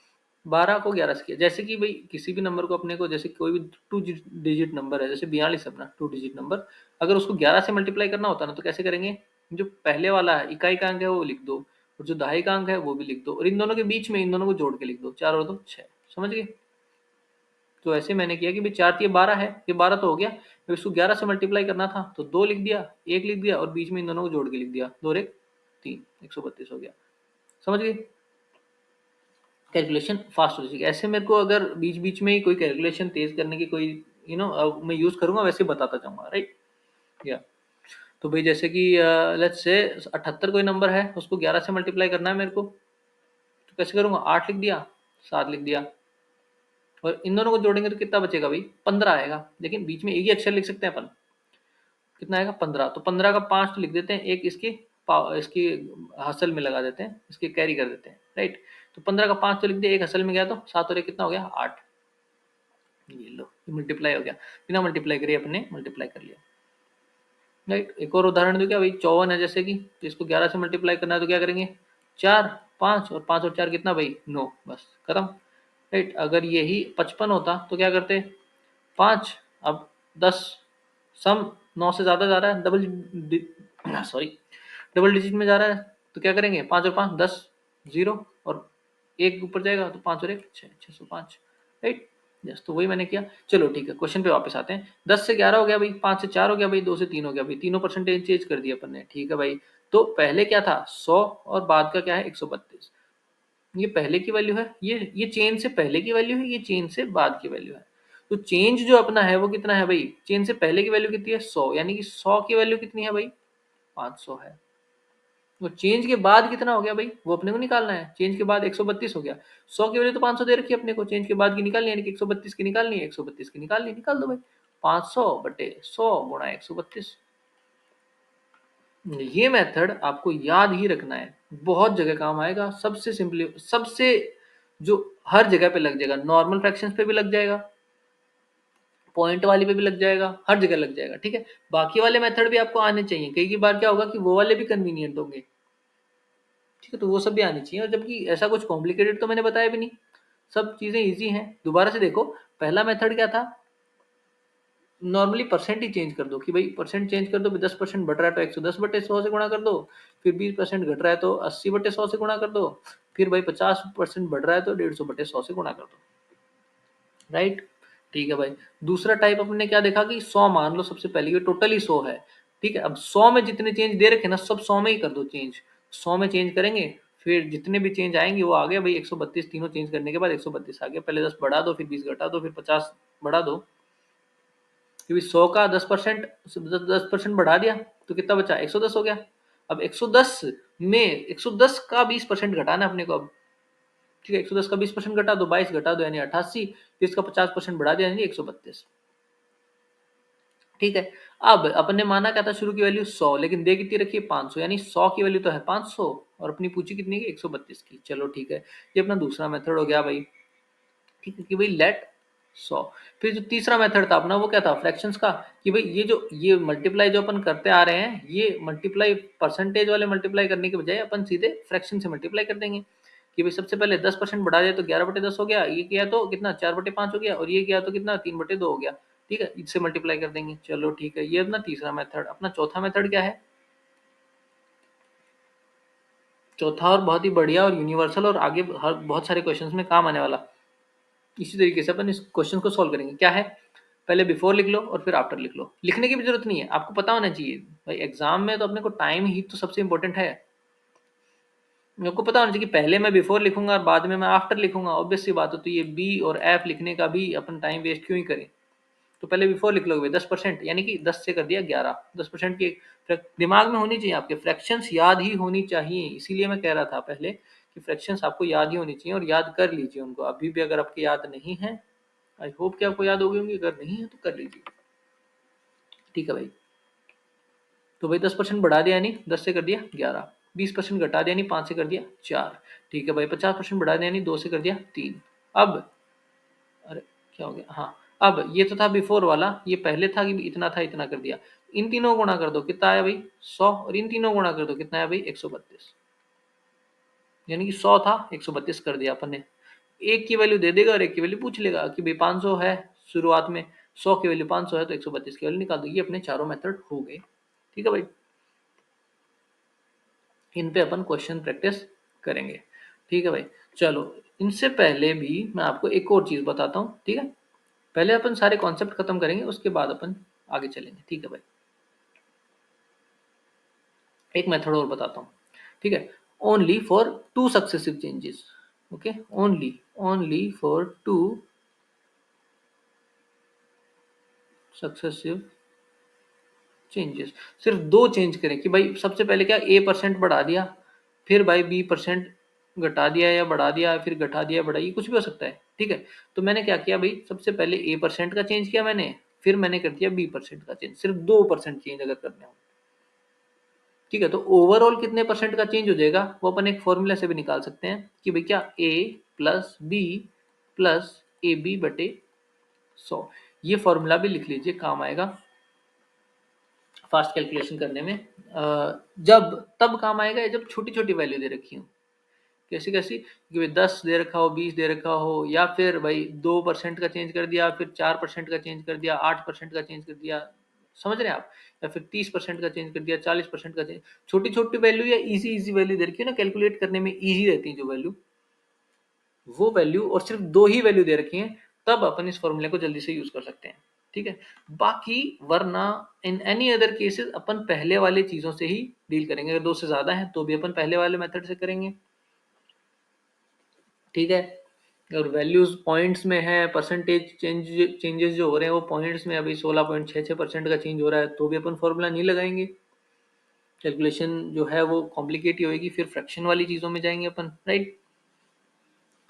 12 को 11 से किया। जैसे कि भाई किसी भी नंबर को अपने को, जैसे कोई भी 2 डिजिट नंबर है, जैसे 42 अपना 2 डिजिट नंबर, अगर उसको 11 से मल्टीप्लाई करना होता ना, तो कैसे करेंगे? जो पहले वाला है इकाई का अंक है वो लिख दो, और जो दहाई का अंक है वो भी लिख दो, और इन दोनों के बीच में इन दोनों को जोड़ के लिख दो, 4 और 2 6। समझ गए? तो ऐसे मैंने किया कि भाई 4 थी 12 है, ये 12 तो हो गया, जब इसको 11 से मल्टीप्लाई करना था तो 2 लिख दिया, 1 लिख दिया, और बीच में इन दोनों को जोड़ के लिख दिया, 2 और 1 3, 132 हो गया। समझ गए? कैलकुलेशन फास्ट हो जाएगी ऐसे। मेरे को अगर बीच बीच में ही कोई कैलकुलेशन तेज करने की कोई मैं यूज करूंगा, वैसे बताता जाऊंगा। राइट, या तो भाई जैसे कि लेट्स से 78 कोई नंबर है, उसको 11 से मल्टीप्लाई करना है मेरे को, तो कैसे करूंगा? 8 लिख दिया, 7 लिख दिया, और इन दोनों को जोड़ेंगे तो कितना बचेगा भाई? 15 आएगा। लेकिन बीच में एक ही अक्षर लिख सकते हैं अपन, कितना आएगा? 15। तो 15 का 5 तो लिख देते हैं, एक इसकी हसल में लगा देते हैं, इसके कैरी कर देते हैं। राइट, तो 15 का 5 तो लिख दिया, एक हसल में गया, तो 7 और 1 कितना हो गया? 8। ये लो, ये मल्टीप्लाई हो गया, बिना मल्टीप्लाई करे अपने मल्टीप्लाई कर लिया। राइट, एक और उदाहरण दो क्या भाई? 54 है जैसे कि, तो इसको 11 से मल्टीप्लाई करना है तो क्या करेंगे? 4, 5 और 5 और 4 कितना भाई? 9, बस खत्म। राइट। अगर यही 55 होता तो क्या करते, 5, अब 10, सम 9 से ज्यादा जा रहा है, सॉरी डबल डिजिट में जा रहा है, तो क्या करेंगे, 5 और 5 10, 0 और एक ऊपर जाएगा तो 5 और 1 6, 605, राइट। यस, तो वही मैंने किया। चलो ठीक है, क्वेश्चन पे वापस आते हैं। 10 से 11 हो गया भाई, 5 से 4 हो गया भाई, 2 से 3 हो गया भाई, तीनों परसेंटेज चेंज कर दिया अपन ने, ठीक है भाई। तो पहले क्या था 100 और बाद का क्या है 132, ये पहले की वैल्यू है, ये चेंज से पहले की वैल्यू है, ये चेंज से बाद की वैल्यू है। तो चेंज जो अपना है वो कितना है भाई, चेंज से पहले की वैल्यू कितनी है 100, यानी कि 100 की वैल्यू कितनी है भाई 500 है। वो चेंज के बाद कितना हो गया भाई, वो अपने को निकालना है। चेंज के बाद 132 हो गया, 100 की वैल्यू तो 500 दे रखी है अपने को, चेंज के बाद की निकालनी है, यानी कि 132 की निकालनी है, 132 की निकालनी, निकाल दो भाई। 500 बटे 100 गुणा 132। ये मेथड आपको याद ही रखना है, बहुत जगह काम आएगा। सबसे सिंपली, सबसे जो हर जगह पे लग जाएगा, नॉर्मल फ्रैक्शंस पे भी लग जाएगा, पॉइंट वाली पे भी लग जाएगा, हर जगह लग जाएगा, ठीक है। बाकी वाले मेथड भी आपको आने चाहिए, कई बार क्या होगा कि वो वाले भी कन्वीनियंट होंगे, ठीक है, तो वो सब भी आनी चाहिए। और जबकि ऐसा कुछ कॉम्प्लिकेटेड तो मैंने बताया भी नहीं, सब चीजें इजी हैं। दोबारा से देखो, पहला मेथड क्या था, नॉर्मली परसेंट ही चेंज कर दो कि भाई परसेंट चेंज कर दो, 10% बढ़ रहा है तो 110 बटे 100 से गुणा कर दो, फिर 20% घट रहा है तो 80 बटे 100 से गुणा कर दो, फिर भाई 50% बढ़ रहा है तो 150 बटे 100 से गुणा कर दो, राइट। ठीक है भाई। दूसरा टाइप अपने क्या देखा कि 100 मान लो सबसे पहले, ये टोटली 100 है, ठीक है। अब 100 में जितने चेंज दे रखे ना, सब 100 में ही कर दो चेंज, 100 में चेंज करेंगे, फिर जितने भी चेंज आएंगे वो आ गया भाई 132, तीनों चेंज करने के बाद 132 आ गया। पहले 10 बढ़ा दो, फिर 20 घटा दो, फिर 50 बढ़ा दो, क्योंकि 100 का 10%, 10% बढ़ा दिया तो कितना बचा 110 हो गया। अब 110 में 110 का 20% घटाना है अपने को अब, ठीक है। 110 का 20% घटा दो, 22 घटा दो यानी 88, फिर इसका 50% बढ़ा दिया यानी 132, ठीक है। अब अपन ने माना क्या था शुरू की वैल्यू 100, लेकिन दे कितनी रखी है 500, यानी 100 की वैल्यू तो है 500 और अपनी पूछी कितनी की 132 की। चलो ठीक है, ये अपना दूसरा मेथड हो गया भाई, ठीक है, कि भाई लेट 100। फिर जो तीसरा मेथड था अपना वो क्या था फ्रैक्शंस का, कि भाई ये मल्टीप्लाई जो अपन करते आ रहे हैं, ये मल्टीप्लाई परसेंटेज वाले मल्टीप्लाई करने के बजाय अपन सीधे फ्रैक्शन से मल्टीप्लाई कर देंगे। कि भाई सबसे पहले 10% बढ़ा दिया तो 11/10 हो गया, ये किया तो कितना 4/5 हो गया, और ये किया तो कितना 3/2 हो गया, ठीक है। इससे मल्टीप्लाई कर देंगे, चलो ठीक है। ये अपना तीसरा मेथड। अपना चौथा मेथड क्या है, चौथा और बहुत ही बढ़िया और यूनिवर्सल और आगे हर बहुत सारे क्वेश्चंस में काम आने वाला। इसी तरीके से अपन इस क्वेश्चन को सॉल्व करेंगे। क्या है, पहले बिफोर लिख लो और फिर आफ्टर लिख लो। लिखने की भी जरूरत नहीं है, आपको पता होना चाहिए भाई, एग्जाम में तो अपने को टाइम ही तो सबसे इंपॉर्टेंट है। मेरे को पता होना चाहिए कि पहले मैं बिफोर लिखूंगा और बाद में मैं आफ्टर लिखूंगा, ऑब्वियस सी बात है। तो ये बी और एफ लिखने का भी अपन टाइम वेस्ट क्यों ही करें। तो पहले बिफोर लिख लोगे 10%, यानी कि 10 से कर दिया 11, 10% की दिमाग में होनी चाहिए आपके, फ्रैक्शंस याद ही होनी चाहिए। इसीलिए मैं कह रहा था पहले कि फ्रैक्शंस आपको याद ही होनी चाहिए, और याद कर लीजिए उनको। अभी भी अगर आपके याद नहीं है, आई होप कि आपको याद हो गई होंगी, अगर नहीं है तो कर लीजिए, ठीक है भाई। तो भाई 10% बढ़ा दिया यानी 10 से कर दिया 11, 20% घटा दिया यानी 5 से कर दिया 4, ठीक है भाई। 50% बढ़ा दिया यानी 2 से कर दिया 3। अब अरे क्या हो गया, हाँ, अब ये तो था बिफोर वाला, ये पहले था कि इतना था इतना कर दिया। इन तीनों गुणा कर दो, कितना आया भाई 100, और इन तीनों गुणा कर दो कितना आया भाई 132, यानी कि 100 था 132 कर दिया अपन ने। एक की वैल्यू दे देगा और एक की वैल्यू पूछ लेगा कि भाई 500 है शुरुआत में, 100 की वैल्यू 500 है तो 132 की वैल्यू निकाल दो। ये अपने चारों मेथड हो गए, ठीक है भाई। इन पे अपन क्वेश्चन प्रैक्टिस करेंगे, ठीक है भाई। चलो, इनसे पहले भी मैं आपको एक और चीज बताता हूँ, ठीक है। पहले अपन सारे कॉन्सेप्ट खत्म करेंगे, उसके बाद अपन आगे चलेंगे, ठीक है भाई। एक मेथड और बताता हूँ, ठीक है। Only for two successive changes, okay, only only for two successive changes. सिर्फ दो चेंज करें कि भाई सबसे पहले क्या A% बढ़ा दिया, फिर भाई B% घटा दिया या बढ़ा दिया, फिर घटा दिया बढ़ा, ये कुछ भी हो सकता है, ठीक है। तो मैंने क्या किया भाई, सबसे पहले A% का चेंज किया मैंने, फिर मैंने कर दिया B% का चेंज। सिर्फ 2% चेंज अगर करने हो, ठीक है। तो ओवरऑल कितने परसेंट का चेंज हो जाएगा वो अपन एक फॉर्मूला से भी निकाल सकते हैं कि भाई क्या A plus B plus AB बटे 100। ये फॉर्मूला भी लिख लीजिए, काम आएगा फास्ट कैलकुलेशन करने में। जब तब काम आएगा जब छोटी छोटी वैल्यू दे रखी हो, कैसी कैसी कि भाई 10 दे रखा हो, 20 दे रखा हो, या फिर भाई 2% का चेंज कर दिया, फिर 4% का चेंज कर दिया, 8% का चेंज कर दिया, समझ रहे हैं आप, या फिर 30% का चेंज कर दिया, 40% का चेंज, छोटी छोटी वैल्यू या इजी इजी वैल्यू दे रखी है ना, कैलकुलेट करने में इजी रहती है जो वैल्यू, वो वैल्यू और सिर्फ दो ही वैल्यू दे रखी है, तब अपन इस फॉर्मूले को जल्दी से यूज कर सकते हैं। ठीक है, बाकी वरना इन एनी अदर केसेस अपन पहले वाले चीजों से ही डील करेंगे। अगर दो से ज्यादा है तो भी अपन पहले वाले मेथड से करेंगे। ठीक है, अगर वैल्यूज पॉइंट्स में है, परसेंटेज चेंजेस जो हो रहे हैं वो पॉइंट्स में, अभी 16.66% का चेंज हो रहा है तो भी अपन फॉर्मूला नहीं लगाएंगे, कैलकुलेशन जो है वो कॉम्प्लिकेट ही होगी, फिर फ्रैक्शन वाली चीजों में जाएंगे अपन, राइट।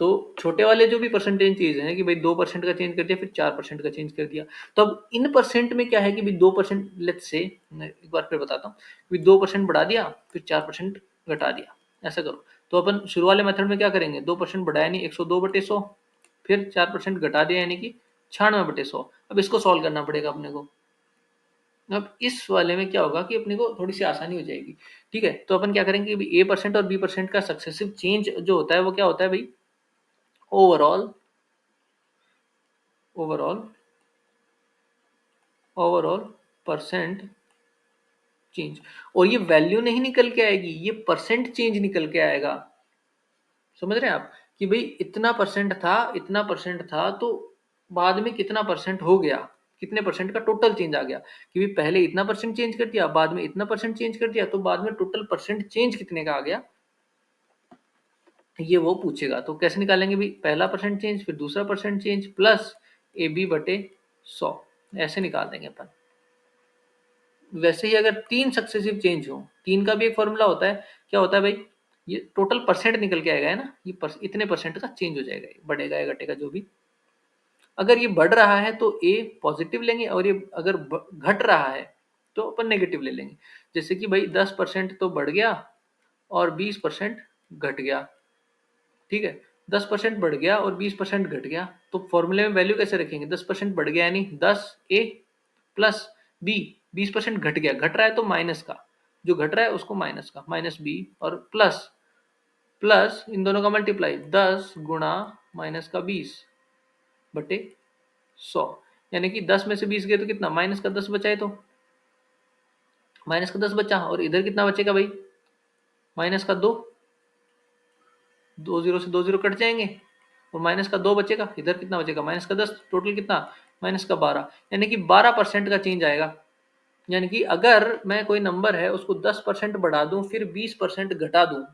तो छोटे वाले जो भी परसेंटेज चीज है कि भाई 2% का चेंज कर दिया, फिर 4% का चेंज कर दिया, तो अब इन परसेंट में क्या है कि भाई 2%, लेट्स से एक बार फिर बताता हूँ कि 2% बढ़ा दिया, फिर 4% घटा दिया, ऐसा करो। तो अपन शुरू वाले मेथड में क्या करेंगे, 2% बढ़ाया नहीं, 102/100, फिर 4% घटा दिया यानी कि 96/100। अब इसको सॉल्व करना पड़ेगा अपने को। अब इस वाले में क्या होगा कि अपने को थोड़ी सी आसानी हो जाएगी। ठीक है, तो अपन क्या करेंगे, ए परसेंट और बी परसेंट का सक्सेसिव चेंज जो होता है वो क्या होता है भाई, overall overall overall percent change. और ये वैल्यू नहीं निकल के आएगी, ये परसेंट चेंज निकल के आएगा। समझ रहे हैं आप कि भाई इतना परसेंट था, इतना परसेंट था, तो बाद में कितना परसेंट हो गया, कितने परसेंट का टोटल चेंज आ गया, कि भाई पहले इतना परसेंट चेंज कर दिया, बाद में इतना परसेंट चेंज कर दिया, तो बाद में टोटल परसेंट चेंज कितने का आ गया, ये वो पूछेगा। तो कैसे निकालेंगे भाई, पहला परसेंट चेंज, फिर दूसरा परसेंट चेंज, प्लस AB/100, ऐसे निकाल देंगे अपन। वैसे ही अगर 3 सक्सेसिव चेंज हो, 3 का भी एक फॉर्मूला होता है, क्या होता है भाई, ये टोटल परसेंट निकल के आएगा, है ना, ये इतने परसेंट का चेंज हो जाएगा, बढ़ेगा या घटेगा जो भी। अगर ये बढ़ रहा है तो ए पॉजिटिव लेंगे, और ये अगर घट रहा है तो अपन नेगेटिव ले लेंगे। जैसे कि भाई 10% तो बढ़ गया और 20% घट गया। ठीक है, 10% बढ़ गया और 20% घट गया, तो फॉर्मूले में वैल्यू कैसे रखेंगे, 10% बढ़ गया यानी 10A प्लस बी, 20% घट गया, घट रहा है तो माइनस का, जो घट रहा है उसको माइनस का, माइनस बी, और प्लस प्लस इन दोनों का मल्टीप्लाई, 10 गुणा माइनस का 20/100, यानी कि 10 में से 20 गए तो कितना, माइनस का 10 बचा है, तो माइनस का 10 बचा, और इधर कितना बचेगा भाई, माइनस का 2, 2 जीरो से 2 जीरो कट जाएंगे, और माइनस का 2 बचेगा, इधर कितना बचेगा, माइनस का 10, टोटल कितना, माइनस का 12, यानी कि 12% का चेंज आएगा। यानी कि अगर मैं कोई नंबर है उसको 10% बढ़ा दूं, फिर 20% घटा दूं,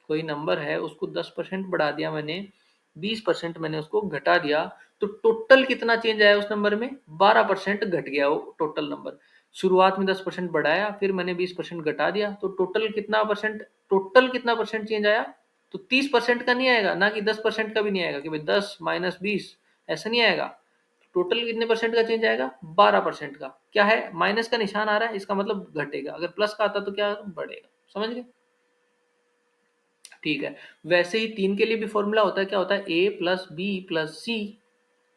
कोई नंबर है उसको 10% बढ़ा दिया मैंने, 20% मैंने उसको घटा दिया, तो टोटल कितना चेंज आया उस नंबर में, 12% घट गया वो टोटल नंबर। शुरुआत में 10% बढ़ाया, फिर मैंने 20% घटा दिया, तो टोटल कितना परसेंट चेंज आया, तो 30% का नहीं आएगा, ना कि 10% का भी नहीं आएगा कि भाई 10 माइनस 20, ऐसा नहीं आएगा। टोटल कितने परसेंट का चेंज आएगा, 12% का। क्या है, माइनस का निशान आ रहा है, इसका मतलब घटेगा, अगर प्लस का आता तो क्या बढ़ेगा, समझ गए। ठीक है, वैसे ही 3 के लिए भी फॉर्मूला होता है, क्या होता है, ए प्लस बी प्लस सी,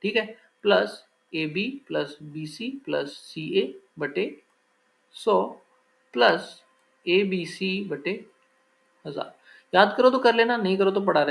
ठीक है, plus AB plus BC plus CA/100 plus ABC/1000। याद करो तो कर लेना, नहीं करो तो पढ़ा